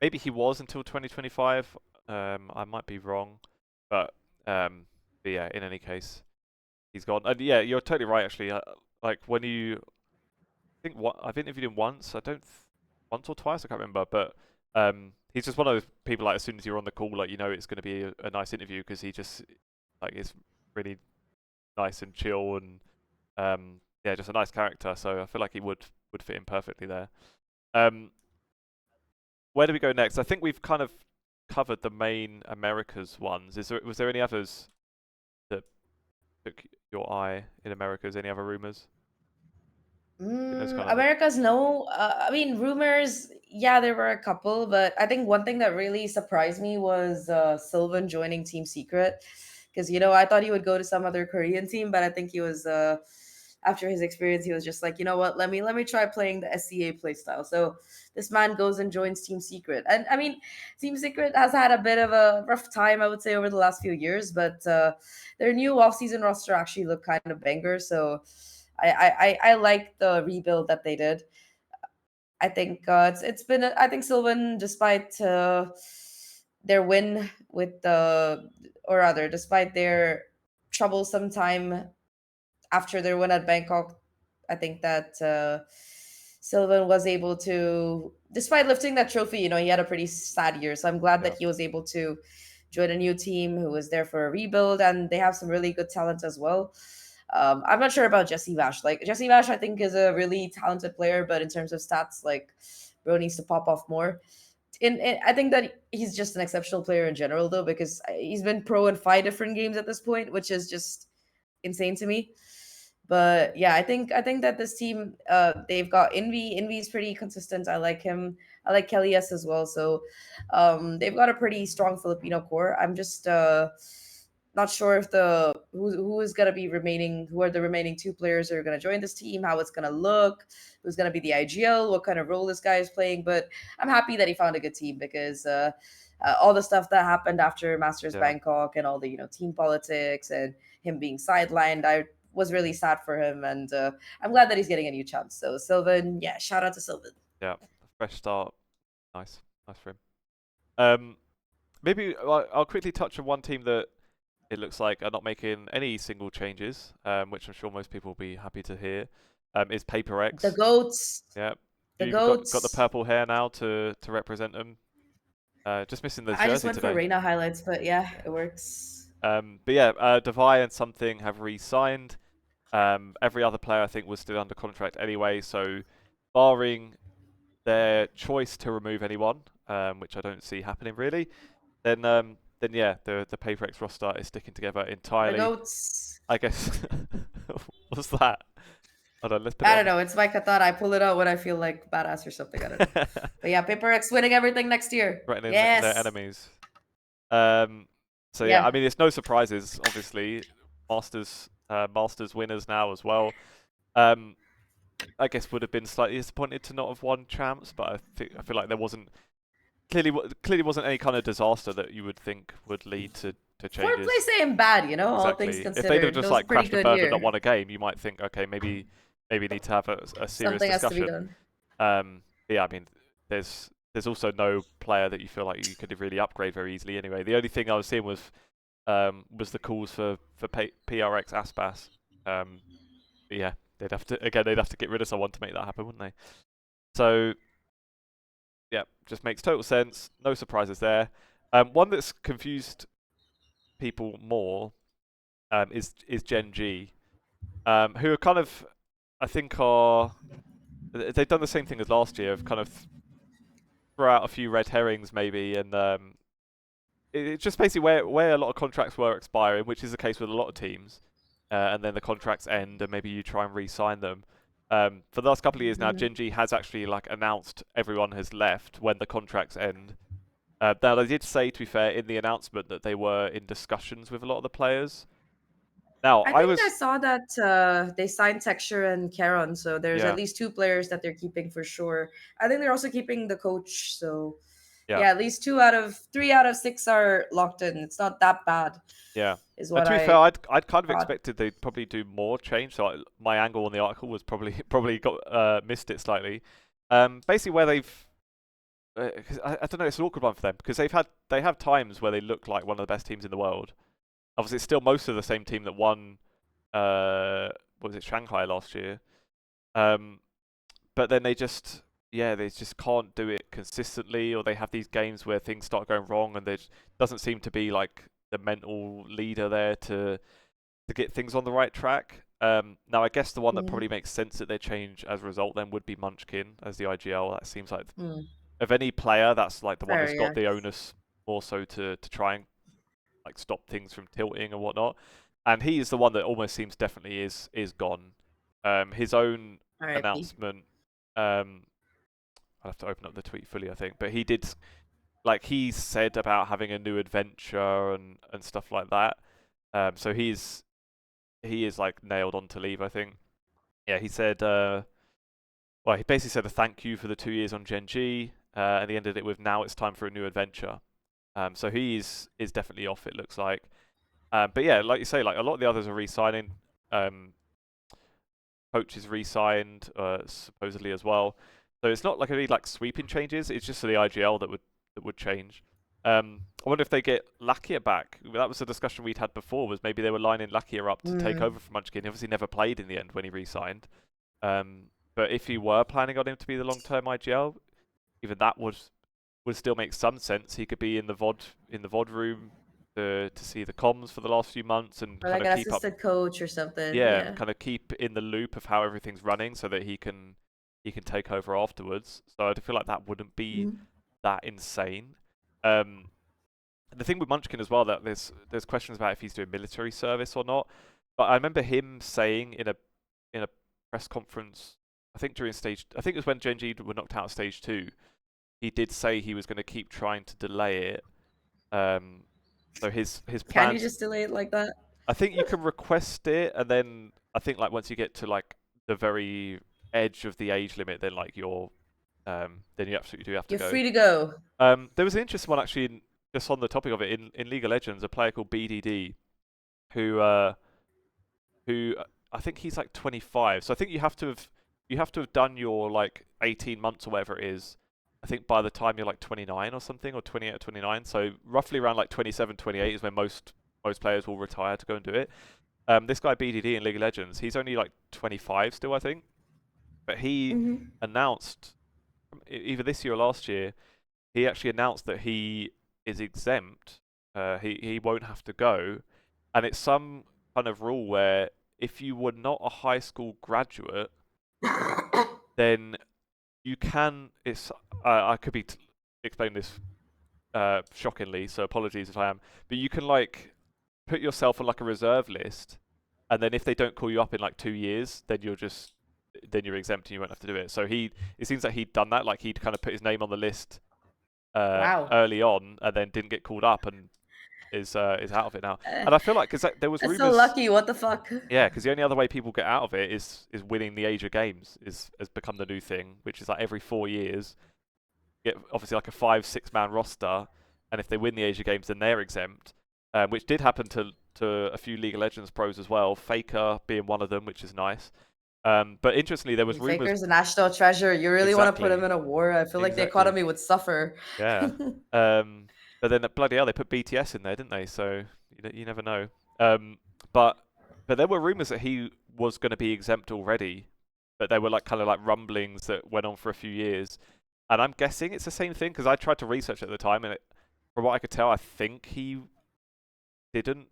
maybe he was until 2025. I might be wrong, but yeah. In any case, he's gone. And yeah, you're totally right. Actually, like when I've interviewed him once. I don't once or twice. I can't remember, but he's just one of those people. Like as soon as you're on the call, like it's going to be a nice interview because he just like is really nice and chill and yeah, just a nice character. So I feel like he would fit in perfectly there. Um, where do we go next? I think we've kind of covered the main Americas ones. Was there any others that took your eye in Americas? Any other rumors? Those kind of America's no. I mean, rumors. Yeah, there were a couple, but I think one thing that really surprised me was Sylvan joining Team Secret, because I thought he would go to some other Korean team, but I think he was after his experience, he was just like, you know what, let me try playing the SCA playstyle. So this man goes and joins Team Secret, and I mean, Team Secret has had a bit of a rough time, I would say, over the last few years, but their new off-season roster actually looked kind of banger. So I like the rebuild that they did. I think it's been I think Sylvan, despite their win with the or rather despite their troublesome time after their win at Bangkok, I think that Sylvan was able to, despite lifting that trophy, he had a pretty sad year. So I'm glad yeah, that he was able to join a new team who was there for a rebuild, and they have some really good talent as well. I'm not sure about Jesse Vash. Like Jesse Vash, I think is a really talented player, but in terms of stats, like bro needs to pop off more. I think that he's just an exceptional player in general, though, because he's been pro in 5 different games at this point, which is just insane to me. But yeah, I think that this team, they've got Envy. Envy's pretty consistent. I like him. I like Kelly S as well. So they've got a pretty strong Filipino core. I'm just not sure if who is gonna be remaining. Who are the remaining two players who are gonna join this team? How it's gonna look? Who's gonna be the IGL? What kind of role this guy is playing? But I'm happy that he found a good team because. All the stuff that happened after Masters yeah, Bangkok and all the team politics and him being sidelined, I was really sad for him, and I'm glad that he's getting a new chance. So Sylvan, yeah, shout out to Sylvan. yeah. Fresh start. Nice, nice for him. Um, maybe I'll quickly touch on one team that it looks like are not making any single changes, which I'm sure most people will be happy to hear. Is Paper The X. goats, Yeah, the you even got the goats. purple hair now to represent them. Just missing the I just jersey went for today. Reina highlights, but yeah, it works. But yeah, Devi and something have re-signed. Every other player I think was still under contract anyway, so barring their choice to remove anyone, which I don't see happening really, then yeah, the PaperX roster is sticking together The entirely. goats. I guess. What's that? Hold on, let's put it I don't on. know. It's like I thought I pull it out when I feel like badass or something. I don't know. But yeah, Paper X winning everything next year. Threatening their Yes. enemies. Um, so yeah, I Yeah. mean, it's no surprises. Obviously, Masters winners now as well. Um, I guess would have been slightly disappointed to not have won champs, but I feel like there wasn't clearly wasn't any kind of disaster that you would think would lead to Foreplay changes. saying bad, all things Exactly. If they'd have considered. It just was a like pretty crashed and good burned and not year. won a game, you might think, okay, maybe need to have a serious Something has to be discussion. done. But yeah, I mean, there's also no player that you feel like you could really upgrade very easily. Anyway, the only thing I was seeing was the calls for PRX Aspas. But yeah, they'd have to get rid of someone to make that happen, wouldn't they? So yeah, just makes total sense. No surprises there. One that's confused people more is Gen G, who are kind of, I think, they've done the same thing as last year of kind of throw out a few red herrings maybe, and it's just basically where a lot of contracts were expiring, which is the case with a lot of teams, and then the contracts end, and maybe you try and re-sign them. For the last couple of years now, Mhm. Gen G has actually like announced everyone has left when the contracts end. Now they did say, to be fair, in the announcement that they were in discussions with a lot of the players. Now I I think I was, saw that they signed Texture and Caron, so there's at yeah, least two players that they're keeping for sure. I think they're also keeping the coach, so yeah, yeah, at least 3 out of 6 are locked in. It's not that bad, yeah. is And what to be fair, I I'd kind of thought. expected they'd probably do more change. So my angle on the article was probably got missed it slightly. Basically where they've 'cause I don't know, it's an awkward one for them because they have times where they look like one of the best teams in the world. Obviously, it's still most of the same team that won. What was it, Shanghai last year? Um, but then they just can't do it consistently, or they have these games where things start going wrong, and there doesn't seem to be like the mental leader there to get things on the right track. Now, I guess the one that Mm, probably makes sense that they change as a result then would be Munchkin as the IGL. That seems like mm, of any player, that's like the one fair, that's got yeah. the onus more so to try and like stop things from tilting and whatnot. And he is the one that almost seems definitely is gone. His own R.I.P. announcement. I'll have to open up the tweet fully, I think, but he did, like, he said about having a new adventure and stuff like that. So he is like nailed on to leave, I think. Yeah, he said, well, he basically said a thank you for the 2 years on Gen G, and he ended it with, now it's time for a new adventure. So he is definitely off, it looks like. But yeah, like you say, like a lot of the others are re-signing. Coach is re-signed, supposedly as well. So it's not like any like sweeping changes. It's just the IGL that would change. I wonder if they get Lakia back. That was a discussion we'd had before. Was maybe they were lining Lakia up to take over from Munchkin. He obviously never played in the end when he re-signed. But if he were planning on him to be the long-term IGL, even that would still make some sense. He could be in the VOD room to see the comms for the last few months and Or kind like of an keep up. assistant coach or something. Yeah, Yeah. kind of keep in the loop of how everything's running so that he can take over afterwards. So I feel like that wouldn't be that insane. The thing with Munchkin as well, that there's questions about if he's doing military service or not. But I remember him saying in a press conference, I think during I think it was when Gen G were knocked out of stage 2, he did say he was going to keep trying to delay it. So his Can you plans, just delay it like that? I think you can request it, and then I think like once you get to like the very edge of the age limit, then like then you absolutely do have to You're go. free to go. There was an interesting one actually, just on the topic of it, in League of Legends, a player called BDD, who I think he's like 25. So I think you have to have done your like 18 months or whatever it is. I think by the time you're like 29 or something, or 28 or 29. So roughly around like 27, 28 is when most players will retire to go and do it. This guy BDD in League of Legends, he's only like 25 still, I think. But he announced, either this year or last year, he actually announced that he is exempt. He won't have to go, and it's some kind of rule where if you were not a high school graduate, then you can. I could be explaining this shockingly, so apologies if I am. But you can like put yourself on like a reserve list, and then if they don't call you up in like 2 years, then you're exempt and you won't have to do it. So it seems like he'd done that. Like he'd kind of put his name on the list Wow. early on, and then didn't get called up and is out of it now. And I feel like because there was That's so rumors. lucky. What the fuck? Yeah, because the only other way people get out of it is winning the Age of Games has become the new thing, which is like every 4 years, get obviously like a 5-6 man roster, and if they win the Age of Games, then they're exempt. Which did happen to a few League of Legends pros as well. Faker being one of them, which is nice. But interestingly, there was rumors. Faker's a national treasure. You really want to put him in a war. I feel like the economy would suffer. Yeah. But then bloody hell, they put BTS in there, didn't they? So you never know. But there were rumors that he was going to be exempt already, but there were like kind of like rumblings that went on for a few years. And I'm guessing it's the same thing because I tried to research at the time, and from what I could tell, I think he didn't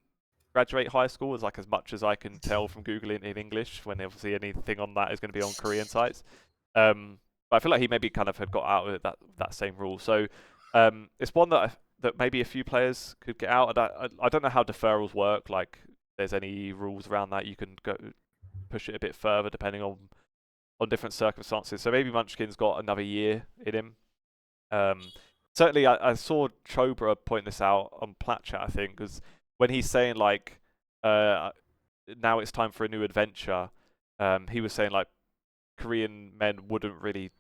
graduate high school, as much as I can tell from Googling in English, when obviously anything on that is going to be on Korean sites. But I feel like he maybe kind of had got out of that same rule. So it's one that maybe a few players could get out. And I don't know how deferrals work. Like, there's any rules around that? You can go push it a bit further depending on different circumstances. So maybe Munchkin's got another year in him. Certainly, I saw Chobra point this out on Platchat, I think, because when he's saying like, now it's time for a new adventure, he was saying like Korean men wouldn't really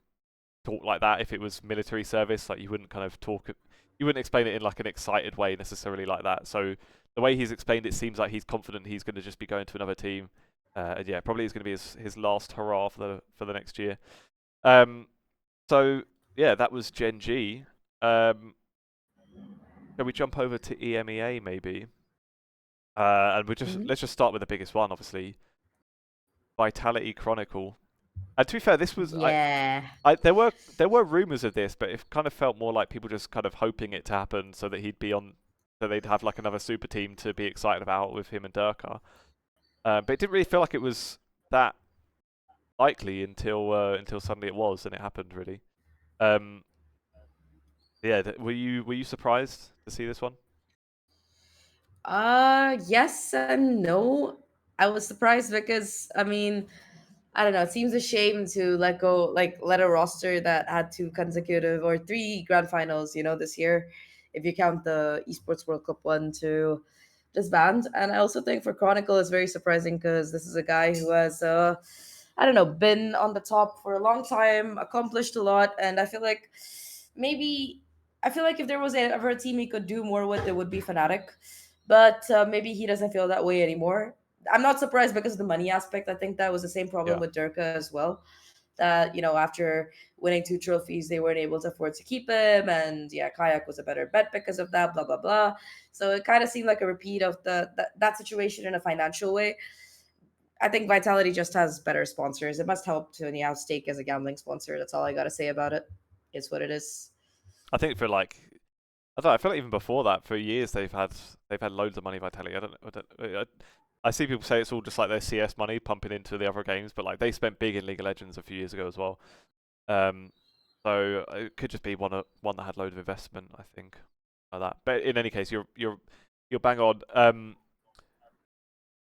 talk like that if it was military service. Like you wouldn't explain it in like an excited way necessarily like that. So the way he's explained it seems like he's confident he's going to just be going to another team. And yeah, probably is going to be his last hurrah for the next year. So yeah, that was Gen G. Shall we jump over to EMEA maybe? And let's just start with the biggest one, obviously. VIT Chronicle. And to be fair, this was there were rumors of this, but it kind of felt more like people just kind of hoping it to happen so that he'd be on, so they'd have like another super team to be excited about with him and Durkar. But it didn't really feel like it was that likely until suddenly it was, and it happened really. Yeah, were you surprised to see this one? Yes and no. I was surprised because I mean, I don't know. It seems a shame to let go, like let a roster that had 2 consecutive or 3 grand finals, this year, if you count the Esports World Cup one, to just banned. And I also think for Chronicle it's very surprising because this is a guy who has, I don't know, been on the top for a long time, accomplished a lot, and maybe I feel like if there was ever a team he could do more with, it would be Fnatic. But maybe he doesn't feel that way anymore. I'm not surprised because of the money aspect. I think that was the same problem Yeah. with Durka as well. That after winning 2 trophies, they weren't able to afford to keep him, and yeah, Kayak was a better bet because of that. Blah blah blah. So it kind of seemed like a repeat of that situation in a financial way. I think Vitality just has better sponsors. It must help to have Stake as a gambling sponsor. That's all I got to say about it. It's what it is. I think for like, I don't know, I feel like even before that, for years they've had loads of money. Vitality. I see people say it's all just like their CS money pumping into the other games, but like they spent big in League of Legends a few years ago as well. So it could just be one that had load of investment, I think, like that. But in any case, you're bang on.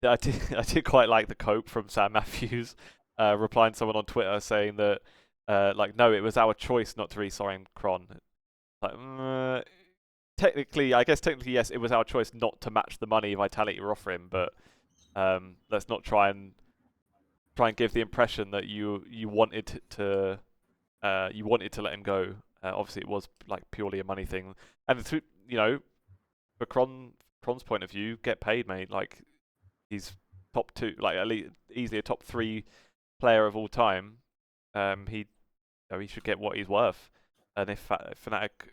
I did quite like the quote from Sam Matthews, replying to someone on Twitter saying that like no, it was our choice not to re-sign Kron. Like technically yes, it was our choice not to match the money Vitality were offering, but let's not try and give the impression that you wanted to let him go. Obviously, it was like purely a money thing, and for Kron's point of view, get paid, mate. Like he's top 2, like at least easily a top 3 player of all time. He should get what he's worth, and if Fnatic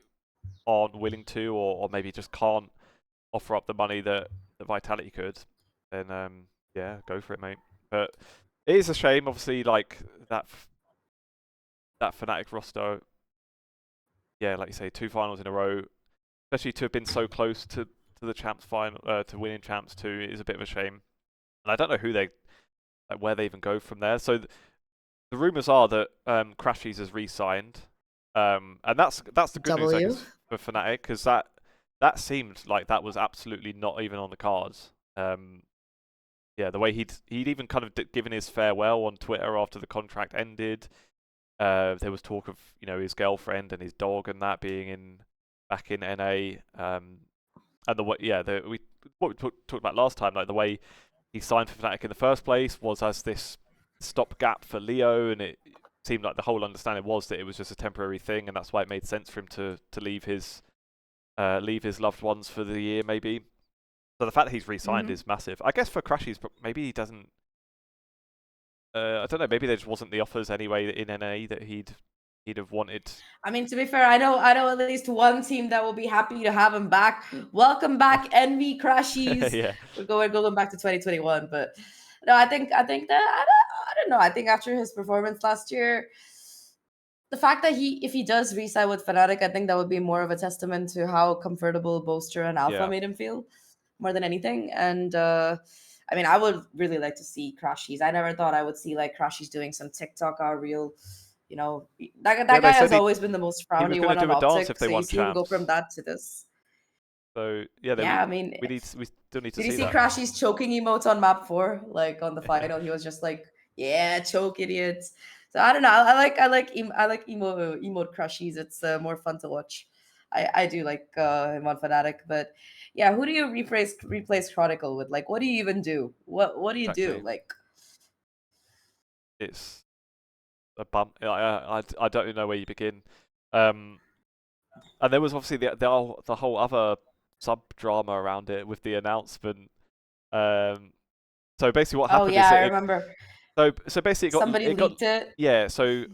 aren't willing to, or maybe just can't offer up the money that Vitality could, then yeah, go for it, mate. But it is a shame, obviously, like that Fnatic roster. Yeah, like you say, 2 finals in a row, especially to have been so close to the champs final, to winning champs too, is a bit of a shame. And I don't know where they even go from there. So the rumors are that Crashies has re-signed, and that's the good news, I W. guess, for Fnatic, because that seemed like that was absolutely not even on the cards. Yeah, the way he'd even kind of given his farewell on Twitter after the contract ended. There was talk of his girlfriend and his dog and that being back in NA. And what we talked about last time, like the way he signed for Fnatic in the first place was as this stopgap for Leo, and it seemed like the whole understanding was that it was just a temporary thing, and that's why it made sense for him to leave his loved ones for the year, maybe. So the fact that he's re-signed Mm-hmm. is massive. I guess for Crashies, but maybe he doesn't. I don't know. Maybe there just wasn't the offers anyway in NA that he'd have wanted. I mean, to be fair, I know at least one team that will be happy to have him back. Welcome back, NV Crashies. Yeah, We're going back to 2021, but no, I think that I don't know. I think after his performance last year, the fact that if he does re-sign with Fnatic, I think that would be more of a testament to how comfortable Boaster and Alpha yeah, made him feel, more than anything. And I mean, I would really like to see Crashies. I never thought I would see like Crashies doing some TikTok or real. yeah. That They guy said has always been the most he was frowny going to one on do a dance if Optic. they So you won see him go from champs. that to this. So yeah, Yeah, I mean, we still need to did you see see that. Crashy's choking emotes on map 4? Like on the final, he was just like, "Yeah, choke idiots." So I don't know. I like emote Crashies. It's more fun to watch. I do like him on Fnatic, but yeah, who do you replace Chronicle with? Like, what do you even do? What do you do? Exactly. Like, It's a bump. I don't even know where you begin. Um, and there was obviously the whole other sub drama around it with the announcement. So basically, what oh happened is yeah, I that remember so basically somebody it got leaked it. yeah. So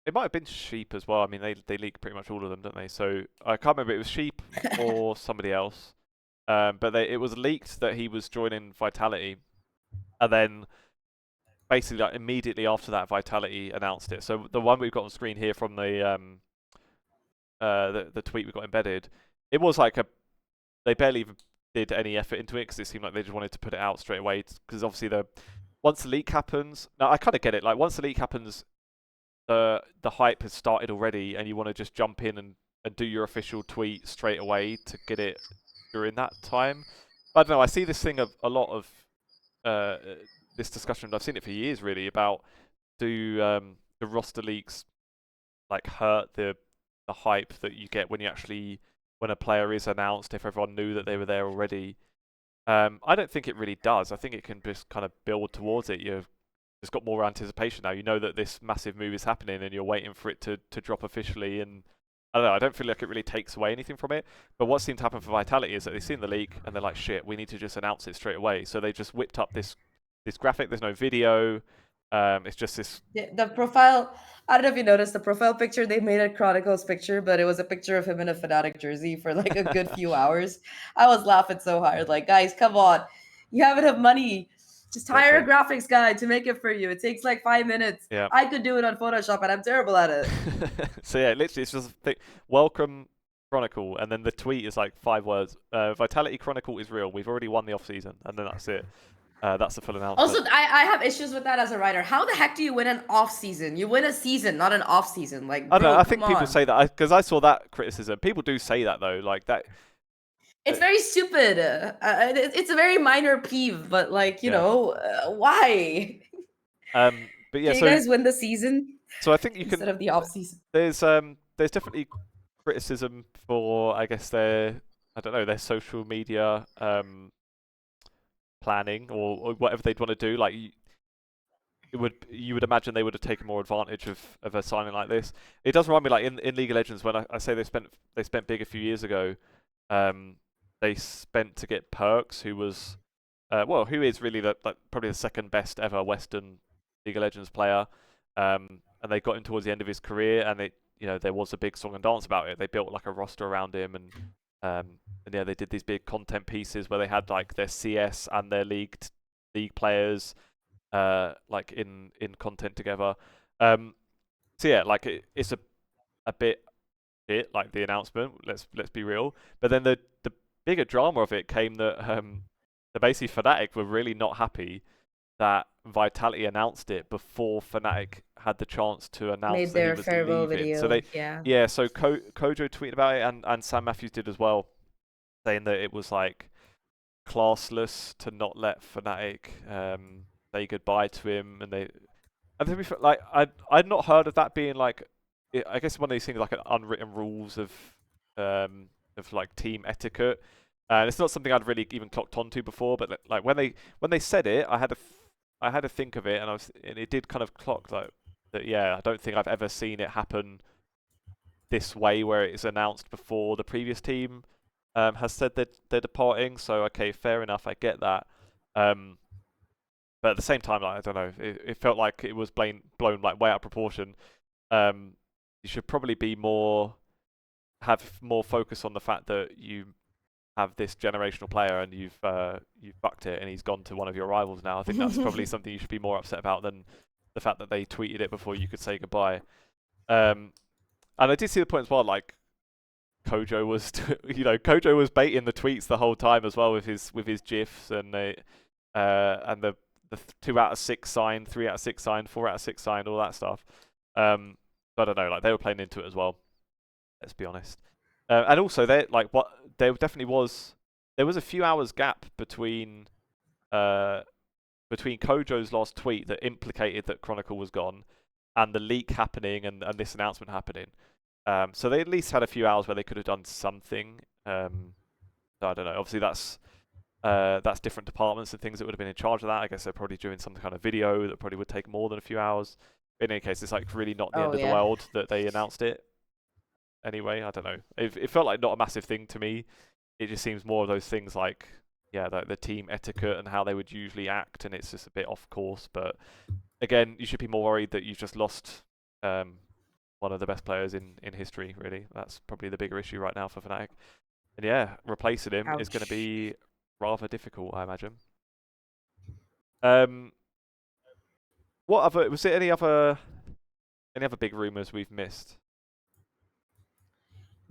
it might have been Sheep as well. I mean, they leak pretty much all of them, don't they? So I can't remember if it was Sheep or somebody else. But it was leaked that he was joining Vitality, and then basically like immediately after that, Vitality announced it. So the one we've got on screen here from the tweet we got embedded, it was like they barely even did any effort into it because it seemed like they just wanted to put it out straight away. Because obviously once the leak happens, now I kind of get it. Like once the leak happens, the hype has started already, and you want to just jump in and do your official tweet straight away to get it during that time. I don't know. I see this thing a lot of this discussion. I've seen it for years, really, about do the roster leaks like hurt the hype that you get when when a player is announced, if everyone knew that they were there already. I don't think it really does. I think it can just kind of build towards it. You've just got more anticipation now. You know that this massive move is happening, and you're waiting for it to drop officially. And I don't know. I don't feel like it really takes away anything from it. But what seemed to happen for Vitality is that they've seen the leak and they're like, shit, we need to just announce it straight away. So they just whipped up this graphic. There's no video. It's just this. The profile, I don't know if you noticed the profile picture. They made a Chronicles picture, but it was a picture of him in a Fnatic jersey for like a good few hours. I was laughing so hard. Like, guys, come on. You have enough money. Just hire a graphics guy to make it for you. It takes like 5 minutes. Yeah. I could do it on Photoshop, and I'm terrible at it. So yeah, literally, it's just welcome Chronicle, and then the tweet is like 5 words. Vitality Chronicle is real. We've already won the off season, and then that's it. That's the full announcement. Also, I have issues with that as a writer. How the heck do you win an off season? You win a season, not an off season. Like, bro, I don't know. I think come people on. say that because I saw that criticism. People do say that though, like that. It's very stupid. It's a very minor peeve, but like, you Yeah. know, why? But yeah, Can so you guys win the season so I think you instead can. of the off season? There's definitely criticism for, I guess, their social media planning or whatever they'd want to do. Like you would imagine they would have taken more advantage of a signing like this. It does remind me, like in League of Legends, when I say they spent big a few years ago. They spent to get Perks, who was who is really probably the second best ever Western League of Legends player. And they got him towards the end of his career, and there was a big song and dance about it. They built like a roster around him, and yeah, they did these big content pieces where they had like their CS and their league players like in content together. So yeah, like it's a bit like the announcement. Let's be real. But then the bigger drama of it came that basically Fnatic were really not happy that Vitality announced it before Fnatic had the chance to announce that he was farewell leaving. video. So so Kojo tweeted about it, and Sam Matthews did as well, saying that it was like classless to not let Fnatic say goodbye to him, and like I'd not heard of that being like, I guess one of these things like an unwritten rules of like team etiquette. And it's not something I'd really even clocked onto before, but like when they said it, I had to think of it, and it did kind of clock like that. Yeah, I don't think I've ever seen it happen this way, where it's announced before the previous team has said that they're departing. So okay, fair enough, I get that. But at the same time, like, I don't know, it felt like it was blown like way out of proportion. You should probably have more focus on the fact that you have this generational player and you've fucked it, and he's gone to one of your rivals now. I think that's probably something you should be more upset about than the fact that they tweeted it before you could say goodbye. And I did see the point as well, like Kojo was, Kojo was baiting the tweets the whole time as well with his gifs and the 2 out of 6 signed, 3 out of 6 signed, 4 out of 6 signed, all that stuff. I don't know, like they were playing into it as well. Let's be honest. And also, there was a few hours gap between Kojo's last tweet that implicated that Chronicle was gone and the leak happening and this announcement happening. So they at least had a few hours where they could have done something. So I don't know. Obviously, that's different departments and things that would have been in charge of that. I guess they're probably doing some kind of video that probably would take more than a few hours. In any case, it's like really not the end of the world that they announced it. Anyway, I don't know. It felt like not a massive thing to me. It just seems more of those things like, yeah, the team etiquette and how they would usually act, and it's just a bit off course. But again, you should be more worried that you've just lost one of the best players in history, really. That's probably the bigger issue right now for Fnatic. And yeah, replacing him is going to be rather difficult, I imagine. Was there any other big rumours we've missed?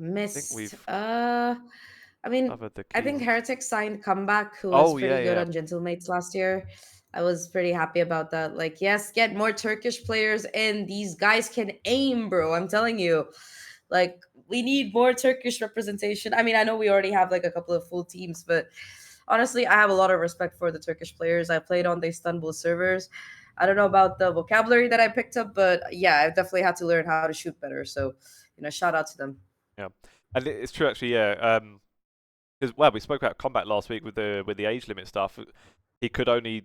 I mean, I think Heretic signed Comeback, who was pretty good on Gentlemates last year. I was pretty happy about that. Like, yes, get more Turkish players in. These guys can aim, bro. I'm telling you. Like, we need more Turkish representation. I mean, I know we already have like a couple of full teams, but honestly, I have a lot of respect for the Turkish players. I played on the Istanbul servers. I don't know about the vocabulary that I picked up, but yeah, I definitely had to learn how to shoot better. So, shout out to them. Yeah, and it's true actually. Yeah, because well, we spoke about combat last week with the age limit stuff. He could only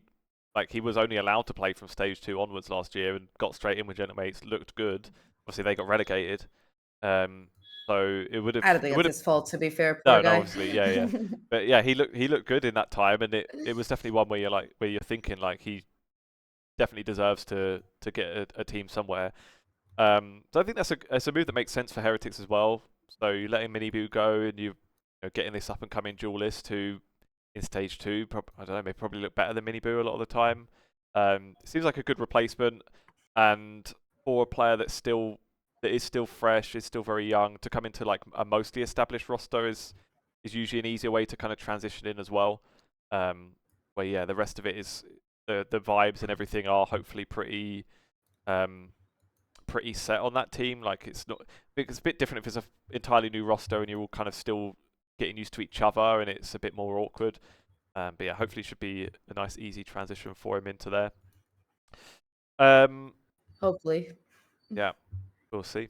he was only allowed to play from stage 2 onwards last year, and got straight in with Gentlemates. Looked good. Obviously, they got relegated. Um, so it would have I don't think it's his fault, to be fair, poor no, guy. obviously, yeah. But yeah, he looked good in that time, and it was definitely one where you're thinking he definitely deserves to get a team somewhere. So I think that's a move that makes sense for Heretics as well. So you letting MIBR go, and you know, getting this up and coming duelist who in stage 2, I don't know, they probably look better than MIBR a lot of the time. It seems like a good replacement, and for a player that is still fresh, is still very young, to come into a mostly established roster is usually an easier way to kind of transition in as well. Where yeah, the rest of it is the vibes and everything are hopefully pretty set on that team. It's not, it's a bit different if it's an entirely new roster and you're all kind of still getting used to each other and it's a bit more awkward. But yeah, hopefully it should be a nice easy transition for him into there. Hopefully. Yeah, we'll see.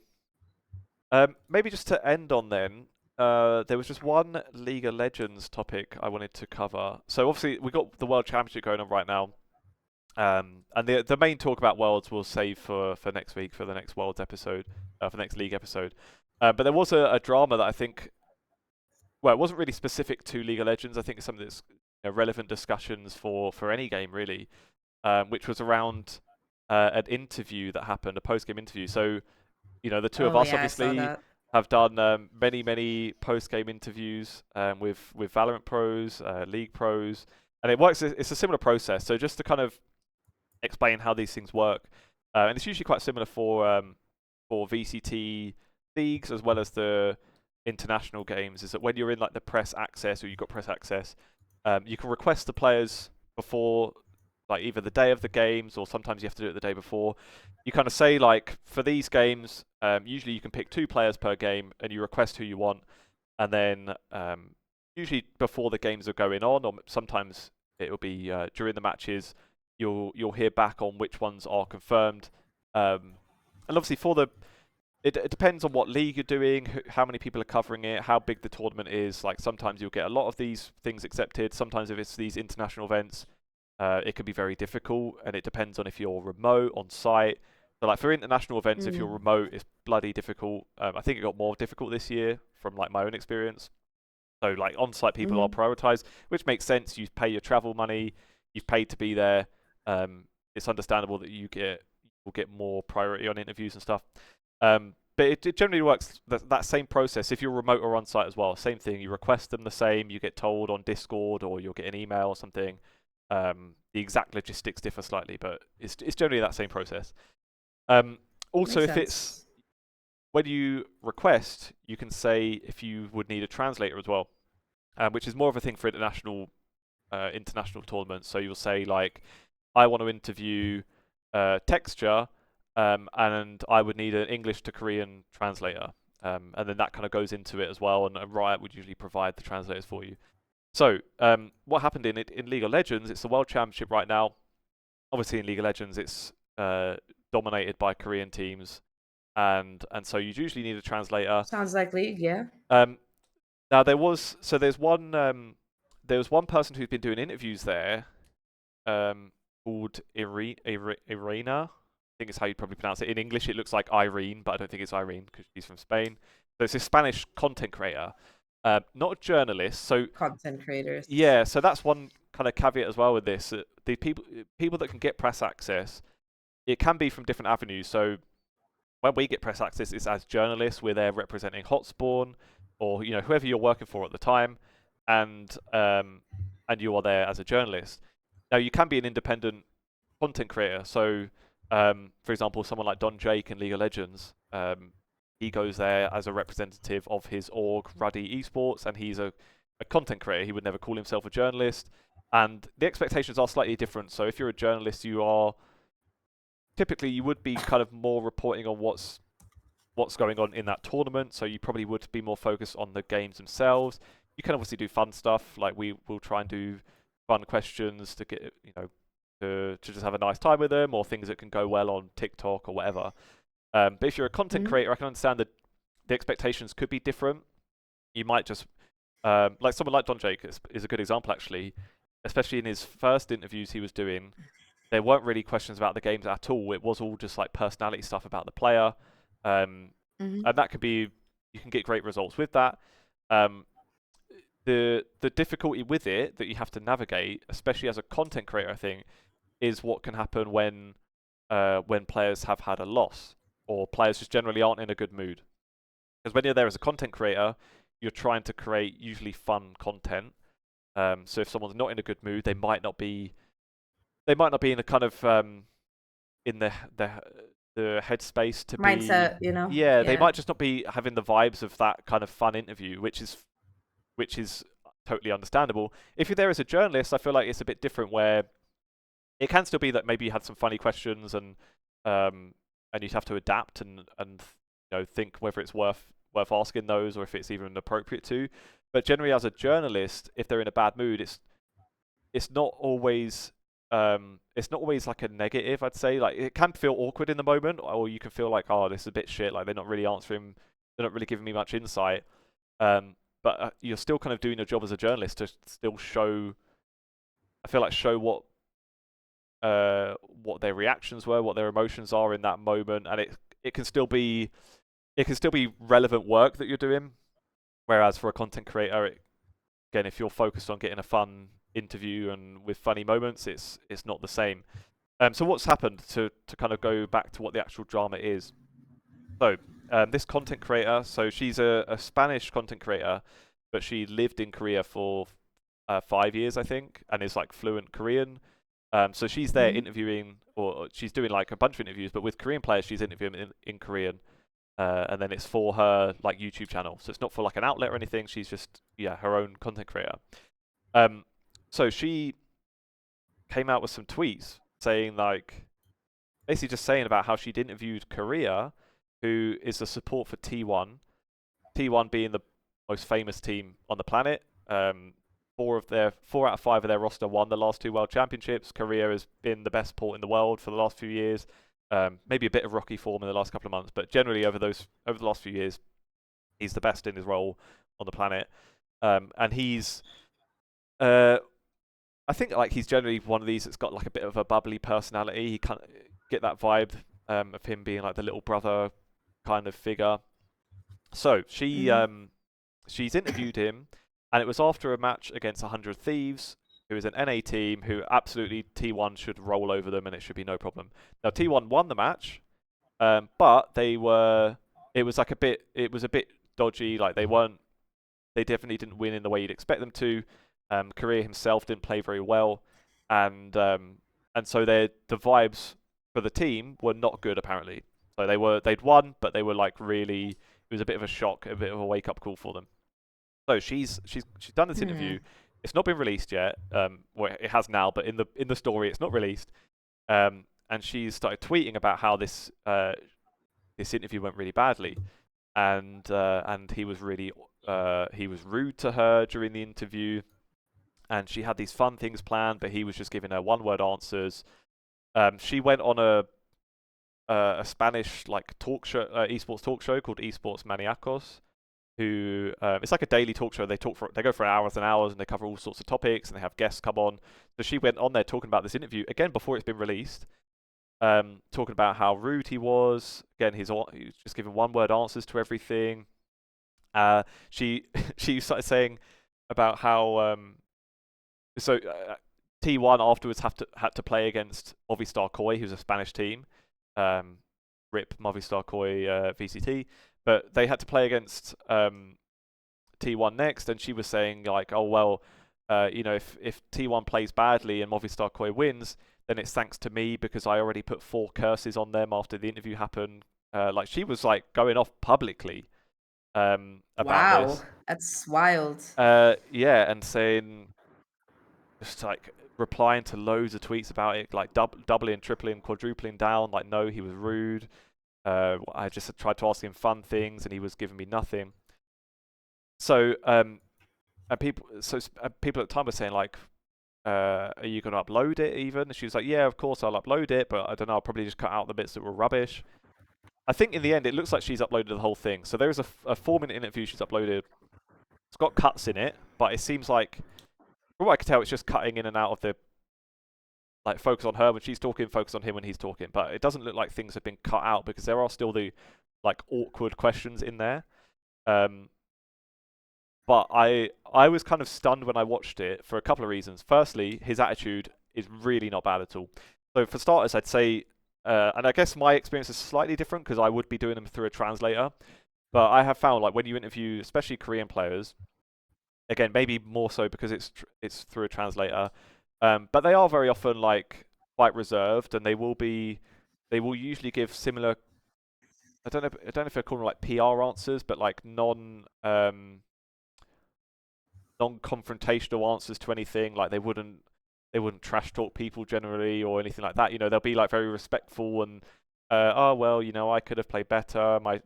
Maybe just to end on then, there was just one League of Legends topic I wanted to cover. So obviously we got the World Championship going on right now. And the main talk about Worlds we'll save for next week, for the next Worlds episode, for the next League episode. But there was a drama that I think, well, it wasn't really specific to League of Legends. I think it's something that's relevant discussions for any game really, which was around an interview that happened, a post-game interview. So, the two of Oh us yeah, I saw obviously that. have done many post-game interviews with Valorant pros, League pros, and it works. It's a similar process. So just to kind of explain how these things work, and it's usually quite similar for VCT leagues as well as the international games. Is that when you're in the press access, or you've got press access, you can request the players before, either the day of the games, or sometimes you have to do it the day before. You kind of say for these games, usually you can pick 2 players per game, and you request who you want, and then usually before the games are going on, or sometimes it'll be during the matches. You'll hear back on which ones are confirmed, and obviously it depends on what league you're doing, how many people are covering it, how big the tournament is. Sometimes you'll get a lot of these things accepted. Sometimes if it's these international events, it can be very difficult, and it depends on if you're remote, on site. So for international events, if you're remote, it's bloody difficult. I think it got more difficult this year from my own experience. So on-site people are prioritized, which makes sense. You pay your travel money, you've paid to be there. It's understandable that you will get more priority on interviews and stuff. But it generally works that same process if you're remote or on site as well. Same thing. You request them the same. You get told on Discord, or you'll get an email or something. The exact logistics differ slightly, but it's generally that same process. Also, Makes if sense. it's when you request, you can say if you would need a translator as well, which is more of a thing for international tournaments. So you'll say I want to interview Texture, and I would need an English to Korean translator. And then that kind of goes into it as well, and Riot would usually provide the translators for you. So what happened in League of Legends, it's the World Championship right now. Obviously in League of Legends, it's dominated by Korean teams, and so you usually need a translator. Sounds like League, yeah. Now there's one person who's been doing interviews there, called Irina. I think it's how you probably pronounce it. In English, it looks like Irene, but I don't think it's Irene because she's from Spain. So it's a Spanish content creator, not a journalist. So Content creators. yeah, so that's one kind of caveat as well with this. The people that can get press access, it can be from different avenues. So when we get press access, it's as journalists. We're there representing Hotspawn, or whoever you're working for at the time, and you are there as a journalist. Now you can be an independent content creator. So for example, someone like Don Jake in League of Legends, he goes there as a representative of his org, Ruddy Esports, and he's a content creator. He would never call himself a journalist, and the expectations are slightly different. So if you're a journalist, you would be kind of more reporting on what's going on in that tournament. So you probably would be more focused on the games themselves. you can obviously do fun stuff. Like we will try and do fun questions to get to just have a nice time with them, or things that can go well on TikTok or whatever. But if you're a content Mhm. creator, I can understand that the expectations could be different. You might just like someone like Don Jake is a good example actually, especially in his first interviews he was doing. There weren't really questions about the games at all. It was all just like personality stuff about the player, um, Mhm. and that could be you can get great results with that. Um, the difficulty with it that you have to navigate, especially as a content creator, I think, is what can happen when players have had a loss or players just generally aren't in a good mood. Because when you're there as a content creator, you're trying to create usually fun content. So if someone's not in a good mood, they might not be in a kind of in the headspace to be. Mindset, you know. Yeah, they Yeah. might just not be having the vibes of that kind of fun interview, which is totally understandable. If you're there as a journalist, I feel like it's a bit different where it can still be that maybe you had some funny questions um and you have to adapt and think whether it's worth asking those or if it's even appropriate to. But generally, as a journalist, if they're in a bad mood, it's not always like a negative. I'd say like it can feel awkward in the moment, or you can feel like, oh, this is a bit shit. Like they're not really answering, they're not really giving me much insight. But you're still kind of doing your job as a journalist to still show. I feel like show what their reactions were, what their emotions are in that moment, and it can still be relevant work that you're doing. Whereas for a content creator, again, if you're focused on getting a fun interview and with funny moments, it's not the same. So what's happened to kind of go back to what the actual drama is? So this content creator, so she's a Spanish content creator, but she lived in Korea for 5 years, I think, and is like fluent Korean. So she's there Mhm. interviewing, or she's doing like a bunch of interviews, but with Korean players, she's interviewing in Korean, and then it's for her like YouTube channel. So it's not for like an outlet or anything. She's just her own content creator. Um, so she came out with some tweets saying like basically just saying about how she'd interviewed Korea, who is the support for T1. T1 being the most famous team on the planet. 4 out of 5 of their roster won the last 2 World Championships. Korea has been the best port in the world for the last few years. Maybe a bit of rocky form in the last couple of months, but generally over the last few years, he's the best in his role on the planet. And he's, I think, like he's generally one of these that's got like a bit of a bubbly personality. He kind of get that vibe of him being like the little brother kind of figure. So Mhm. she's interviewed him, and it was after a match against 100 Thieves, who is an NA team who absolutely T1 should roll over them and it should be no problem. Now T1 won the match, but it was a bit dodgy. Like they definitely didn't win in the way you'd expect them to. Korea himself didn't play very well, and so the vibes for the team were not good apparently. So they'd won, but they were like really. It was a bit of a shock, a bit of a wake up call for them. So she's done this interview. Hmm. It's not been released yet. Well, it has now, but in the story, it's not released. And she's started tweeting about how this interview went really badly, and he was rude to her during the interview, and she had these fun things planned, but he was just giving her one-word answers. She went on a Spanish like talk show, esports talk show called Esports Maniacos, who it's like a daily talk show. They go for hours and hours, and they cover all sorts of topics, and they have guests come on. So she went on there talking about this interview again before it's been released, talking about how rude he was. Again, he was just giving one-word answers to everything. She she started saying about how so T1 afterwards had to play against Movistar Koi, who's a Spanish team. Um, Rip Movistar Koi VCT, but they had to play against T1 next, and she was saying like, oh well, if T1 plays badly and Movistar Koi wins, then it's thanks to me because I already put 4 curses on them after the interview happened. Like she was like going off publicly about Wow, this. that's wild. Yeah, and saying just like replying to loads of tweets about it, like doubling, tripling, quadrupling down. Like, no, he was rude. I just tried to ask him fun things, and he was giving me nothing. So people at the time were saying like, are you going to upload it even? And she was like, yeah, of course I'll upload it, but I don't know, I'll probably just cut out the bits that were rubbish. I think in the end, it looks like she's uploaded the whole thing. So there is a 4-minute interview she's uploaded. It's got cuts in it, but it seems like, from what I can tell, it's just cutting in and out of the, like, focus on her when she's talking, focus on him when he's talking. But it doesn't look like things have been cut out because there are still the, like, awkward questions in there. But I was kind of stunned when I watched it for a couple of reasons. Firstly, his attitude is really not bad at all. So for starters, I'd say, and I guess my experience is slightly different because I would be doing them through a translator. But I have found, like, when you interview, especially Korean players, again, maybe more so because it's through a translator, but they are very often like quite reserved, and they will usually give similar. I don't know if they're called like PR answers, but like non-confrontational answers to anything. Like they wouldn't trash talk people generally or anything like that. You know, they'll be like very respectful and oh well, you know, I could have played better. My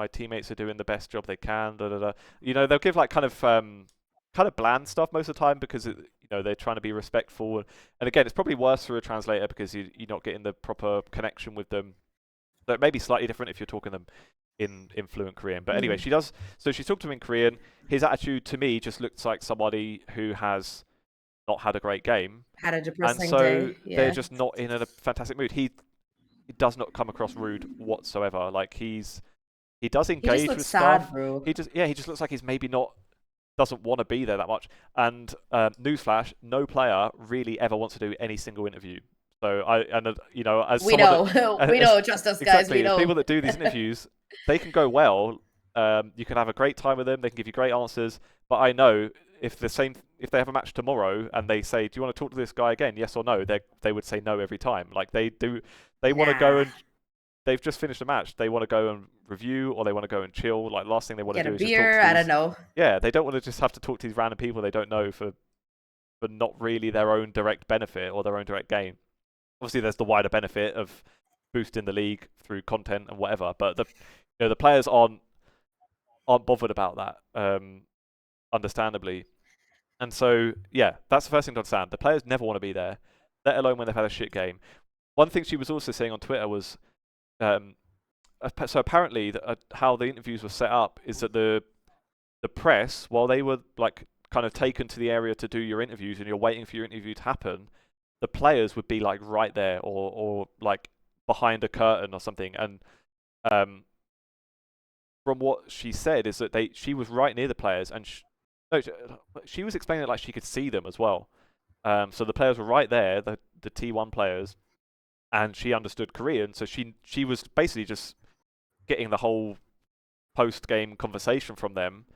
teammates are doing the best job they can. Da, da, da. You know, they'll give like kind of bland stuff most of the time because you know they're trying to be respectful. And again, it's probably worse through a translator because you're not getting the proper connection with them. So it may be slightly different if you're talking them in fluent Korean. But anyway, Mm. she does. So she's talked to him in Korean. His attitude to me just looks like somebody who has not had a great game, Had a and depressing so day. they're Yeah. just not in a fantastic mood. He does not come across rude whatsoever. Like he does He just engage looks with sad, stuff. bro. He just looks like he's maybe not doesn't want to be there that much. And newsflash, no player really ever wants to do any single interview. So you know, as We someone that know. We know. Trust us, guys. We exactly as people know. that do these interviews, they can go well. You can have a great time with them. They can give you great answers. But I know if they have a match tomorrow and they say, "Do you want to talk to this guy again? Yes or no?" They would say no every time. Like they do. They want to go Nah. and they've just finished a match. They want to go and review or they want to go and chill. Like last thing they want to Get a do is just talk beer. to I don't these. know. Yeah, they don't want to just have to talk to these random people they don't know for not really their own direct benefit or their own direct gain. Obviously, there's the wider benefit of boosting the league through content and whatever, but the players aren't bothered about that, understandably. And so, yeah, that's the first thing to understand. The players never want to be there, let alone when they've had a shit game. One thing she was also saying on Twitter was, so apparently, how the interviews were set up is that the press, while they were like kind of taken to the area to do your interviews and you're waiting for your interview to happen, the players would be like right there or like behind a curtain or something. And um, from what she said is that she was right near the players and no, she was explaining it like she could see them as well. So the players were right there, the T1 players, and she understood Korean, so she was basically just getting the whole post-game conversation from them,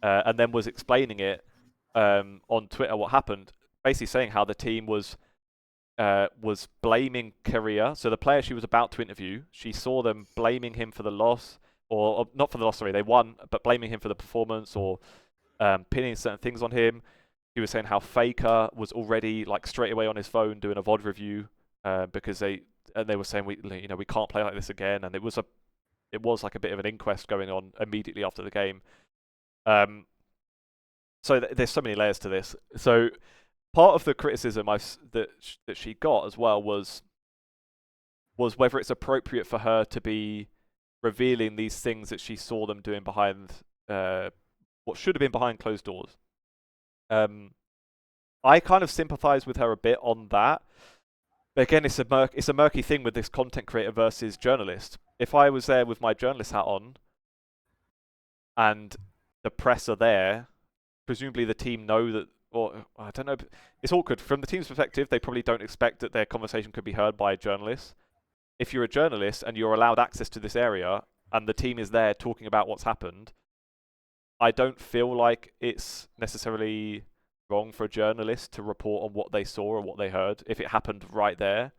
and then was explaining it on Twitter what happened, basically saying how the team was blaming Keria. So the player she was about to interview, she saw them blaming him for the loss, or not for the loss, sorry, they won, but blaming him for the performance or pinning certain things on him. He was saying how Faker was already like straight away on his phone doing a VOD review because they were saying we can't play like this again, and it was like a bit of an inquest going on immediately after the game. So there's so many layers to this. So part of the criticism that she got as well was whether it's appropriate for her to be revealing these things that she saw them doing behind what should have been behind closed doors. I kind of sympathise with her a bit on that. But again, it's a murky thing with this content creator versus journalist. If I was there with my journalist hat on, and the press are there, presumably the team know that, or I don't know. It's awkward from the team's perspective. They probably don't expect that their conversation could be heard by a journalist. If you're a journalist and you're allowed access to this area, and the team is there talking about what's happened, I don't feel like it's necessarily wrong for a journalist to report on what they saw or what they heard if it happened right there.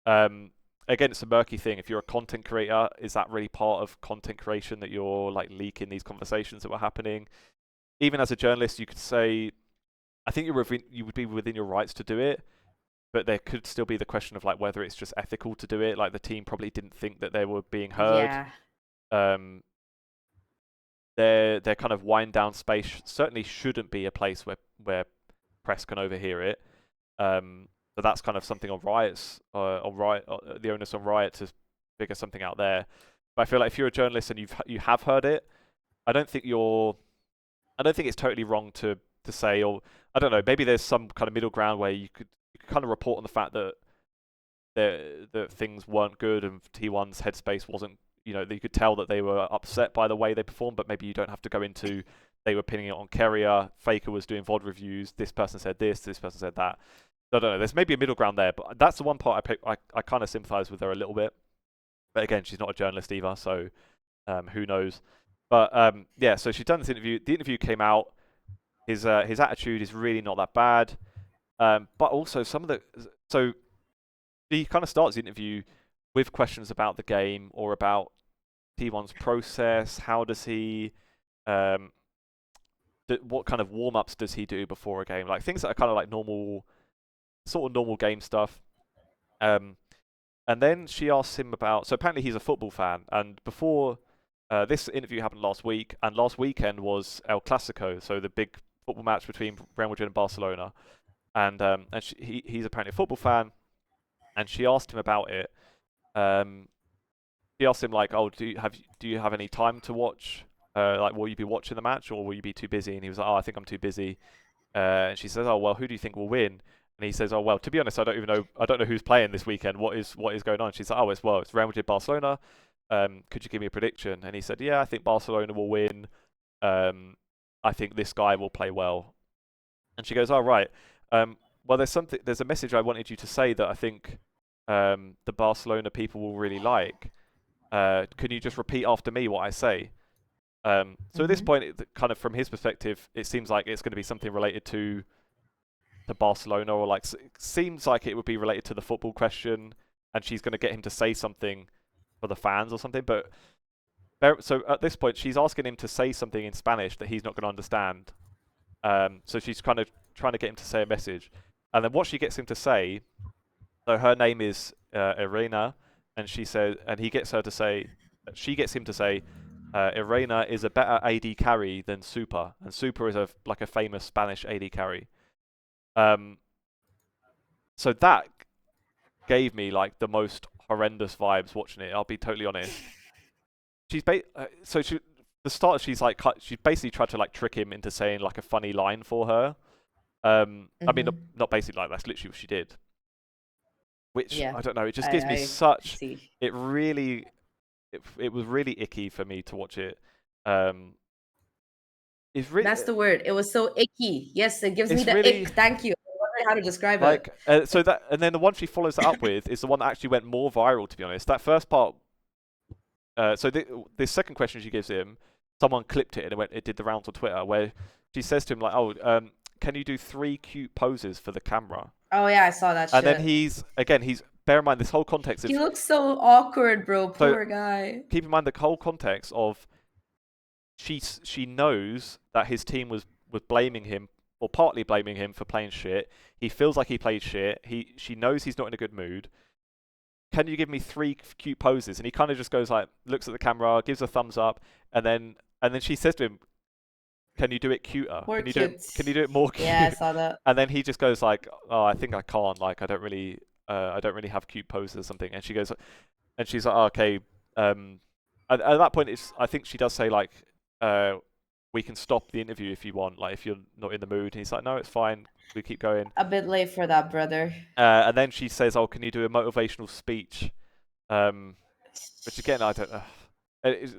Again, it's a murky thing. If you're a content creator, is that really part of content creation that you're like leaking these conversations that were happening? Even as a journalist, you could say, I think you would be within your rights to do it, but there could still be the question of like whether it's just ethical to do it. Like the team probably didn't think that they were being heard. Yeah. Um, their kind of wind down space certainly shouldn't be a place where press can overhear it. So that's kind of something on Riot's the onus on Riot to figure something out there. But I feel like if you're a journalist and you have heard it, I don't think it's totally wrong to say, or I don't know, maybe there's some kind of middle ground where you could kind of report on the fact that that things weren't good and T1's headspace wasn't, that you could tell that they were upset by the way they performed, but maybe you don't have to go into they were pinning it on Keria, Faker was doing VOD reviews, this person said this person said that. So I don't know, there's maybe a middle ground there, but that's the one part I kind of sympathise with her a little bit. But again, she's not a journalist either, so who knows. But yeah, so she's done this interview. The interview came out. His attitude is really not that bad. But also so he kind of starts the interview with questions about the game or about T1's process. How does he what kind of warm-ups does he do before a game? Like things that are kind of like normal game stuff. And then she asks him about, so apparently he's a football fan, and before this interview happened last week, and last weekend was El Clasico, so the big football match between Real Madrid and Barcelona, and he's apparently a football fan, and she asked him about it. She asked him like, "Oh, do you have any time to watch? Like, will you be watching the match, or will you be too busy?" And he was like, "Oh, I think I'm too busy." And she says, "Oh, well, who do you think will win?" And he says, "Oh, well, to be honest, I don't know who's playing this weekend. What is going on?" She's like, "Oh, it's Real Madrid Barcelona. Could you give me a prediction?" And he said, "Yeah, I think Barcelona will win. I think this guy will play well." And she goes, "Oh, right. Well, there's a message I wanted you to say that I think the Barcelona people will really like. Can you just repeat after me what I say?" So at this point, kind of from his perspective, it seems like it's going to be something related to Barcelona, or like seems like it would be related to the football question, and she's going to get him to say something for the fans or something. But so at this point, she's asking him to say something in Spanish that he's not going to understand. So she's kind of trying to get him to say a message, and then what she gets him to say. So her name is Irena, and she gets him to say, Irena is a better AD carry than Super, and Super is a famous Spanish AD carry. So that gave me like the most horrendous vibes watching it. I'll be totally honest. She's she basically tried to like trick him into saying like a funny line for her. I mean, not basically, like that's literally what she did. Which I don't know. It just gives me such. See. It really, it was really icky for me to watch it. It's really. That's the word. It was so icky. Yes, it gives me the really, ick. Thank you. I wonder how to describe like, it. so that, and then the one she follows that up with is the one that actually went more viral. To be honest, that first part. So this second question she gives him, someone clipped it and it did the rounds on Twitter, where she says to him like, "Oh, can you do 3 cute poses for the camera?" Oh yeah, I saw that. And shit. then he's bear in mind this whole context. He looks so awkward, bro. Poor guy. Keep in mind the whole context of she knows that his team was blaming him, or partly blaming him for playing shit. He feels like he played shit. She knows he's not in a good mood. Can you give me 3 cute poses? And he kind of just goes like, looks at the camera, gives a thumbs up, and then she says to him, "Can you do it cuter? Can you do it more cute?" Yeah, I saw that. And then he just goes like, "Oh, I think I can't. Like, I don't really have cute poses or something." And she goes, and she's like, "Oh, okay." At that point, I think she does say like, "We can stop the interview if you want. Like, if you're not in the mood." And he's like, "No, it's fine. We keep going." A bit late for that, brother. And then she says, "Oh, can you do a motivational speech?" Which again, I don't know.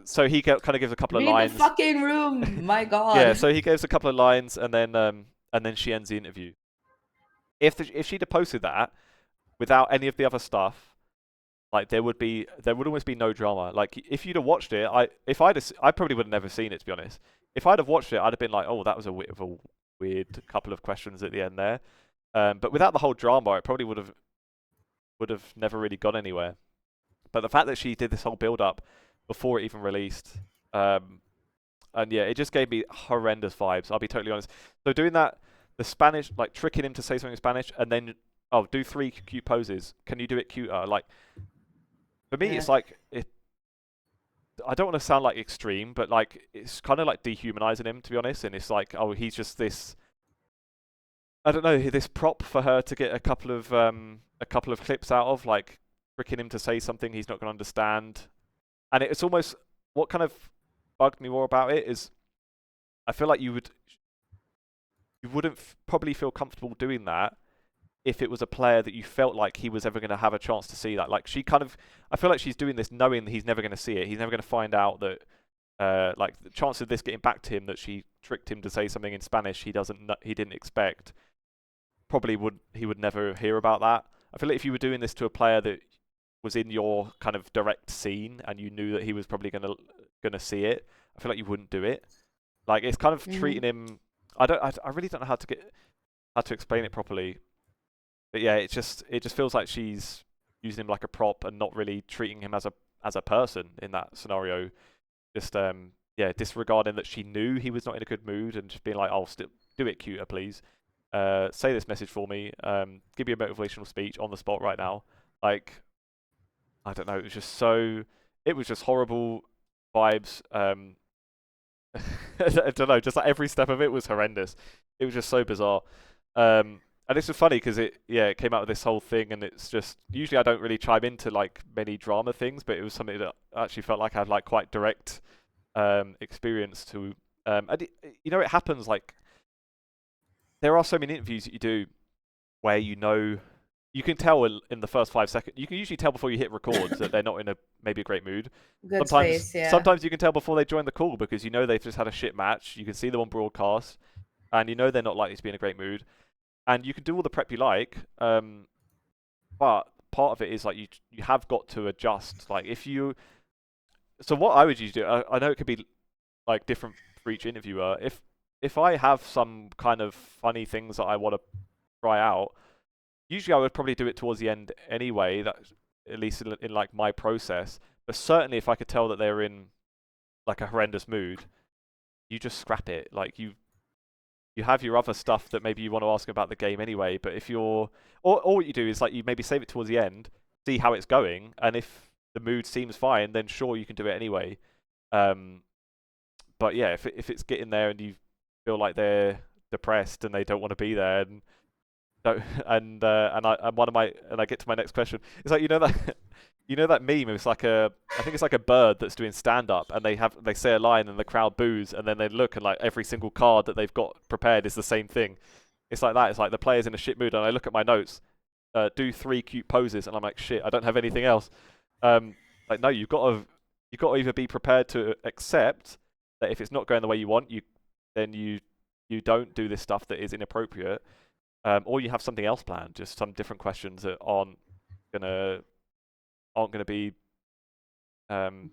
So he kind of gives a couple of lines. Read the fucking room, my god. Yeah, so he gives a couple of lines, and then she ends the interview. If she'd have posted that without any of the other stuff, like there would almost be no drama. Like if you'd have watched it, I probably would have never seen it, to be honest. If I'd have watched it, I'd have been like, "Oh, that was a bit of a weird couple of questions at the end there." But without the whole drama, it probably would have never really gone anywhere. But the fact that she did this whole build up before it even released, and yeah, it just gave me horrendous vibes. I'll be totally honest. So doing that, the Spanish, like tricking him to say something in Spanish, and then do 3 cute poses. Can you do it cuter? Like for me, it's like I don't want to sound like extreme, but like it's kind of like dehumanizing him, to be honest. And it's like, oh, he's just this, I don't know, this prop for her to get a couple of clips out of, like tricking him to say something he's not going to understand. And it's almost, what kind of bugged me more about it is, I feel like you wouldn't probably feel comfortable doing that if it was a player that you felt like he was ever going to have a chance to see that. Like she kind of, I feel like she's doing this knowing that he's never going to see it. He's never going to find out that, like the chance of this getting back to him, that she tricked him to say something in Spanish he didn't expect. He would never hear about that. I feel like if you were doing this to a player that was in your kind of direct scene and you knew that he was probably gonna see it, I feel like you wouldn't do it. Like it's kind of treating him. I really don't know how to explain it properly. But yeah, it just feels like she's using him like a prop and not really treating him as a person in that scenario. Just disregarding that she knew he was not in a good mood and just being like, "Oh, do it cuter, please. Say this message for me. Give me a motivational speech on the spot right now." Like, I don't know. It was just horrible vibes. I don't know. Just like every step of it was horrendous. It was just so bizarre. And this was funny because it came out of this whole thing, and it's just, usually I don't really chime into like many drama things, but it was something that I actually felt like I had like quite direct experience to. And it happens, like there are so many interviews that you do where you can tell in the first 5 seconds. You can usually tell before you hit record that they're not in maybe a great mood. Good space, yeah. Sometimes you can tell before they join the call because you know they've just had a shit match. You can see them on broadcast, and you know they're not likely to be in a great mood. And you can do all the prep you like, but part of it is like you have got to adjust. Like so what I would usually do, I know it could be like different for each interviewer. If I have some kind of funny things that I want to try out, usually I would probably do it towards the end anyway. That, at least in like my process. But certainly if I could tell that they're in like a horrendous mood, you just scrap it. Like you have your other stuff that maybe you want to ask about the game anyway, but if you're, or what you do is like you maybe save it towards the end, see how it's going, and if the mood seems fine, then sure, you can do it anyway. But yeah, if it's getting there and you feel like they're depressed and they don't want to be there, and I get to my next question, it's like, that meme. It's like I think it's like a bird that's doing stand up, and they say a line and the crowd boos, and then they look and like every single card that they've got prepared is the same thing. It's like that. It's like the player's in a shit mood, and I look at my notes, do 3 cute poses, and I'm like, shit, I don't have anything else. Like no, you've got to either be prepared to accept that if it's not going the way you want, then you don't do this stuff that is inappropriate, or you have something else planned, just some different questions that aren't gonna be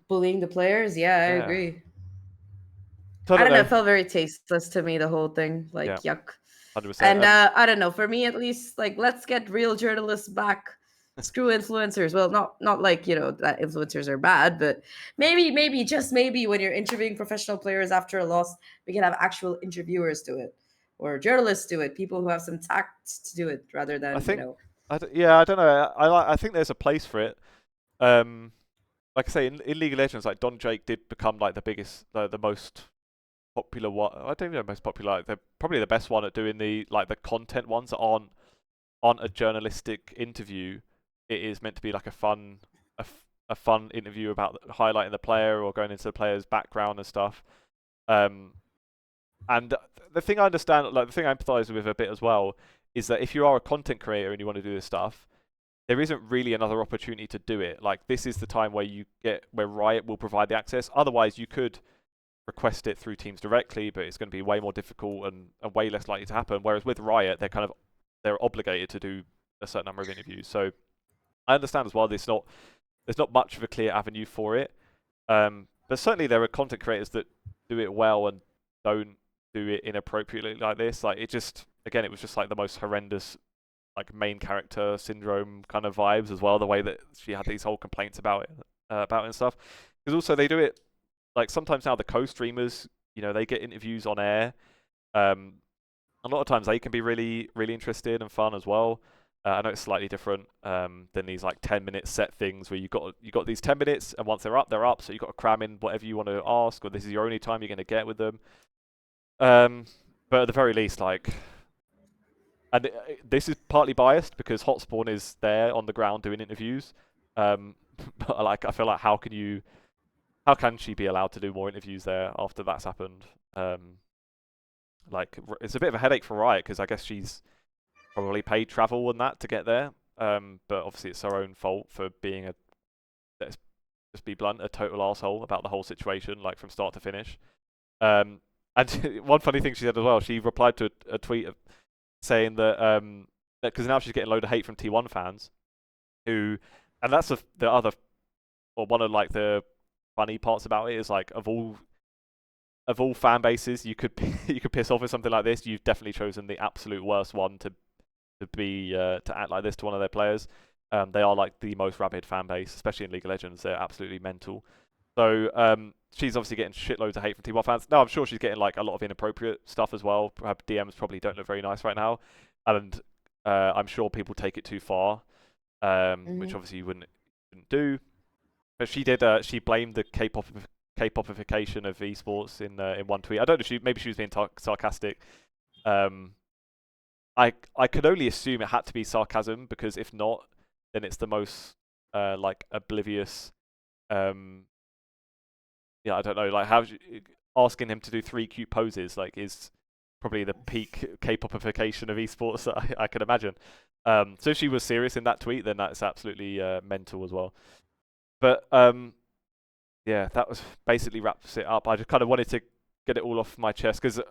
bullying the players. Yeah, I agree. So I don't know. It felt very tasteless to me, the whole thing. Like, yuck. 100%. And I don't know. For me, at least, like, let's get real journalists back. Screw influencers. Well, not like, that influencers are bad, but maybe, just maybe, when you're interviewing professional players after a loss, we can have actual interviewers do it, or journalists do it. People who have some tact to do it, rather than, I don't know. I think there's a place for it. Like I say, in League of Legends, like Don Jake did become like the biggest, the most popular one. I don't even know most popular. Like, they're probably the best one at doing the content ones that aren't a journalistic interview. It is meant to be like a fun interview about highlighting the player or going into the player's background and stuff. And the thing I understand, like the thing I empathise with a bit as well, is that if you are a content creator and you want to do this stuff, there isn't really another opportunity to do it. Like, this is the time where Riot will provide the access. Otherwise, you could request it through teams directly, but it's going to be way more difficult and way less likely to happen. Whereas with Riot, they're obligated to do a certain number of interviews. So I understand as well there's not much of a clear avenue for it. But certainly there are content creators that do it well and don't do it inappropriately like this. Like, it was just like the most horrendous, like, main character syndrome kind of vibes as well. The way that she had these whole complaints about it and stuff. Because also they do it, like, sometimes now the co-streamers, they get interviews on air. A lot of times they can be really, really interesting and fun as well. I know it's slightly different than these like 10-minute set things where you got these 10 minutes, and once they're up. So you got to cram in whatever you want to ask, or this is your only time you're going to get with them. But at the very least, like, and this is partly biased because Hotspawn is there on the ground doing interviews. But like, I feel like how can she be allowed to do more interviews there after that's happened? Like, it's a bit of a headache for Riot because I guess she's probably paid travel and that to get there. But obviously it's her own fault for being let's just be blunt, a total arsehole about the whole situation, like from start to finish. And one funny thing she said as well, she replied to a tweet saying that because now she's getting a load of hate from T1 fans, and that's the other, or one of like the funny parts about it is like of all fan bases you could piss off with something like this, you've definitely chosen the absolute worst one to act like this to one of their players. They are like the most rabid fan base, especially in League of Legends. They're absolutely mental. So she's obviously getting shitloads of hate from T1 fans. Now I'm sure she's getting like a lot of inappropriate stuff as well. Her DMs probably don't look very nice right now, and I'm sure people take it too far, which obviously you wouldn't do. But she did. She blamed the K-popification of esports in one tweet. I don't know. Maybe she was being sarcastic. I could only assume it had to be sarcasm, because if not, then it's the most like oblivious. Yeah, I don't know. Like, asking him to do 3 cute poses like is probably the peak K-popification of esports that I can imagine. So if she was serious in that tweet, then that's absolutely mental as well. But yeah, that was basically wraps it up. I just kind of wanted to get it all off my chest because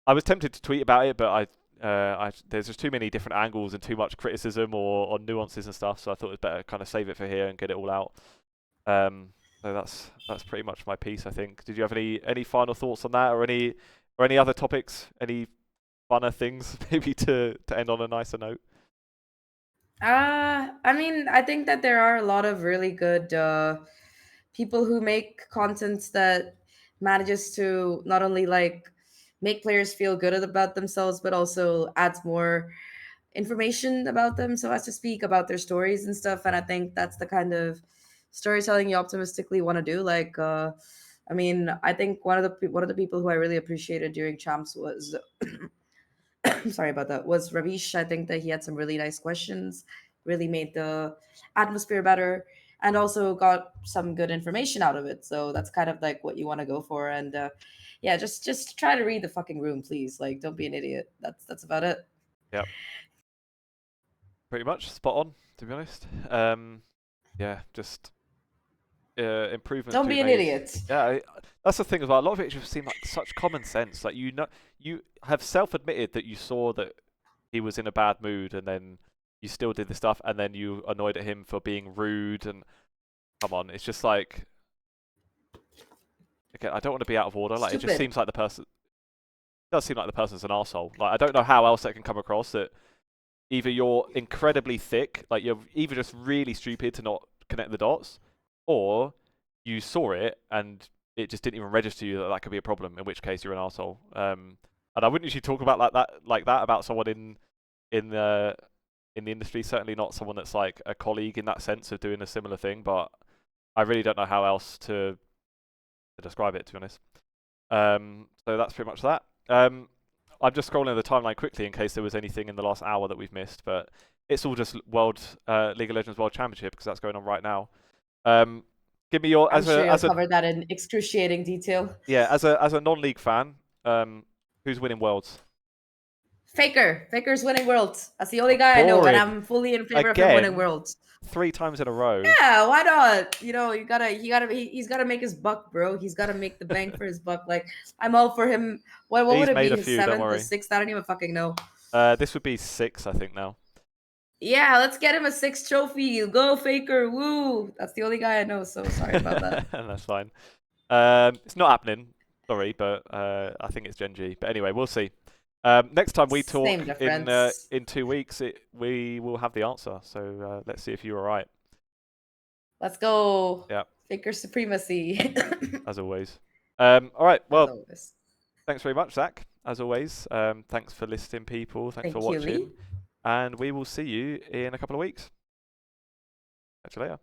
I was tempted to tweet about it, but there's just too many different angles and too much criticism or nuances and stuff. So I thought it was better kind of save it for here and get it all out. So that's pretty much my piece, I think. Did you have any final thoughts on that, or any other topics, any funner things maybe to end on a nicer note? I mean, I think that there are a lot of really good people who make content that manages to not only like make players feel good about themselves, but also adds more information about them, so as to speak, about their stories and stuff. And I think that's the kind of storytelling you optimistically want to do. Like, I mean, I think one of the people who I really appreciated during champs was sorry about that, was Ravish. I think that he had some really nice questions, really made the atmosphere better, and also got some good information out of it. So that's kind of like what you want to go for. And yeah, just try to read the fucking room, please. Like, don't be an idiot. That's about it. Yep. Pretty much spot on, to be honest. Yeah, just improvements Don't to be be an made. idiot. Yeah, that's the thing as well. A lot of it just seemed like such common sense. Like, you have self-admitted that you saw that he was in a bad mood, and then you still did the stuff, and then you annoyed at him for being rude. And come on, it's just like, again, I don't want to be out of order. Like, it just Stupid. seems like the person. It does seem like the person's an arsehole. Like, I don't know how else that can come across, that either you're incredibly thick, like you're either just really stupid to not connect the dots, or you saw it and it just didn't even register you that could be a problem, in which case you're an arsehole. And I wouldn't usually talk about like that about someone in the industry. Certainly not someone that's like a colleague in that sense of doing a similar thing. But I really don't know how else to describe it, to be honest. So that's pretty much that. I'm just scrolling the timeline quickly in case there was anything in the last hour that we've missed, but it's all just League of Legends World Championship, because that's going on right now. Give me your I'm sure you'll cover that in excruciating detail. Yeah, as a non-league fan, who's winning Worlds? Faker's winning Worlds. That's the only guy I know, and I'm fully in favor of him winning Worlds. 3 times in a row. Yeah, why not? You know, he's gotta make his buck, bro. He's gotta make the bank for his buck. Like, I'm all for him. What would it be? His 7th or 6th? I don't even fucking know. This would be 6, I think, now. Yeah, let's get him a 6th trophy. Go Faker, woo! That's the only guy I know, so sorry about that. That's fine. It's not happening. Sorry, but I think it's Gen G. But anyway, we'll see. Next time we talk in 2 weeks, we will have the answer. So let's see if you were right. Let's go. Yeah. Faker supremacy. As always. All right. Well, thanks very much, Zach. As always. Thanks for listening, people. Thanks for watching. and we will see you in a couple of weeks. Catch you later.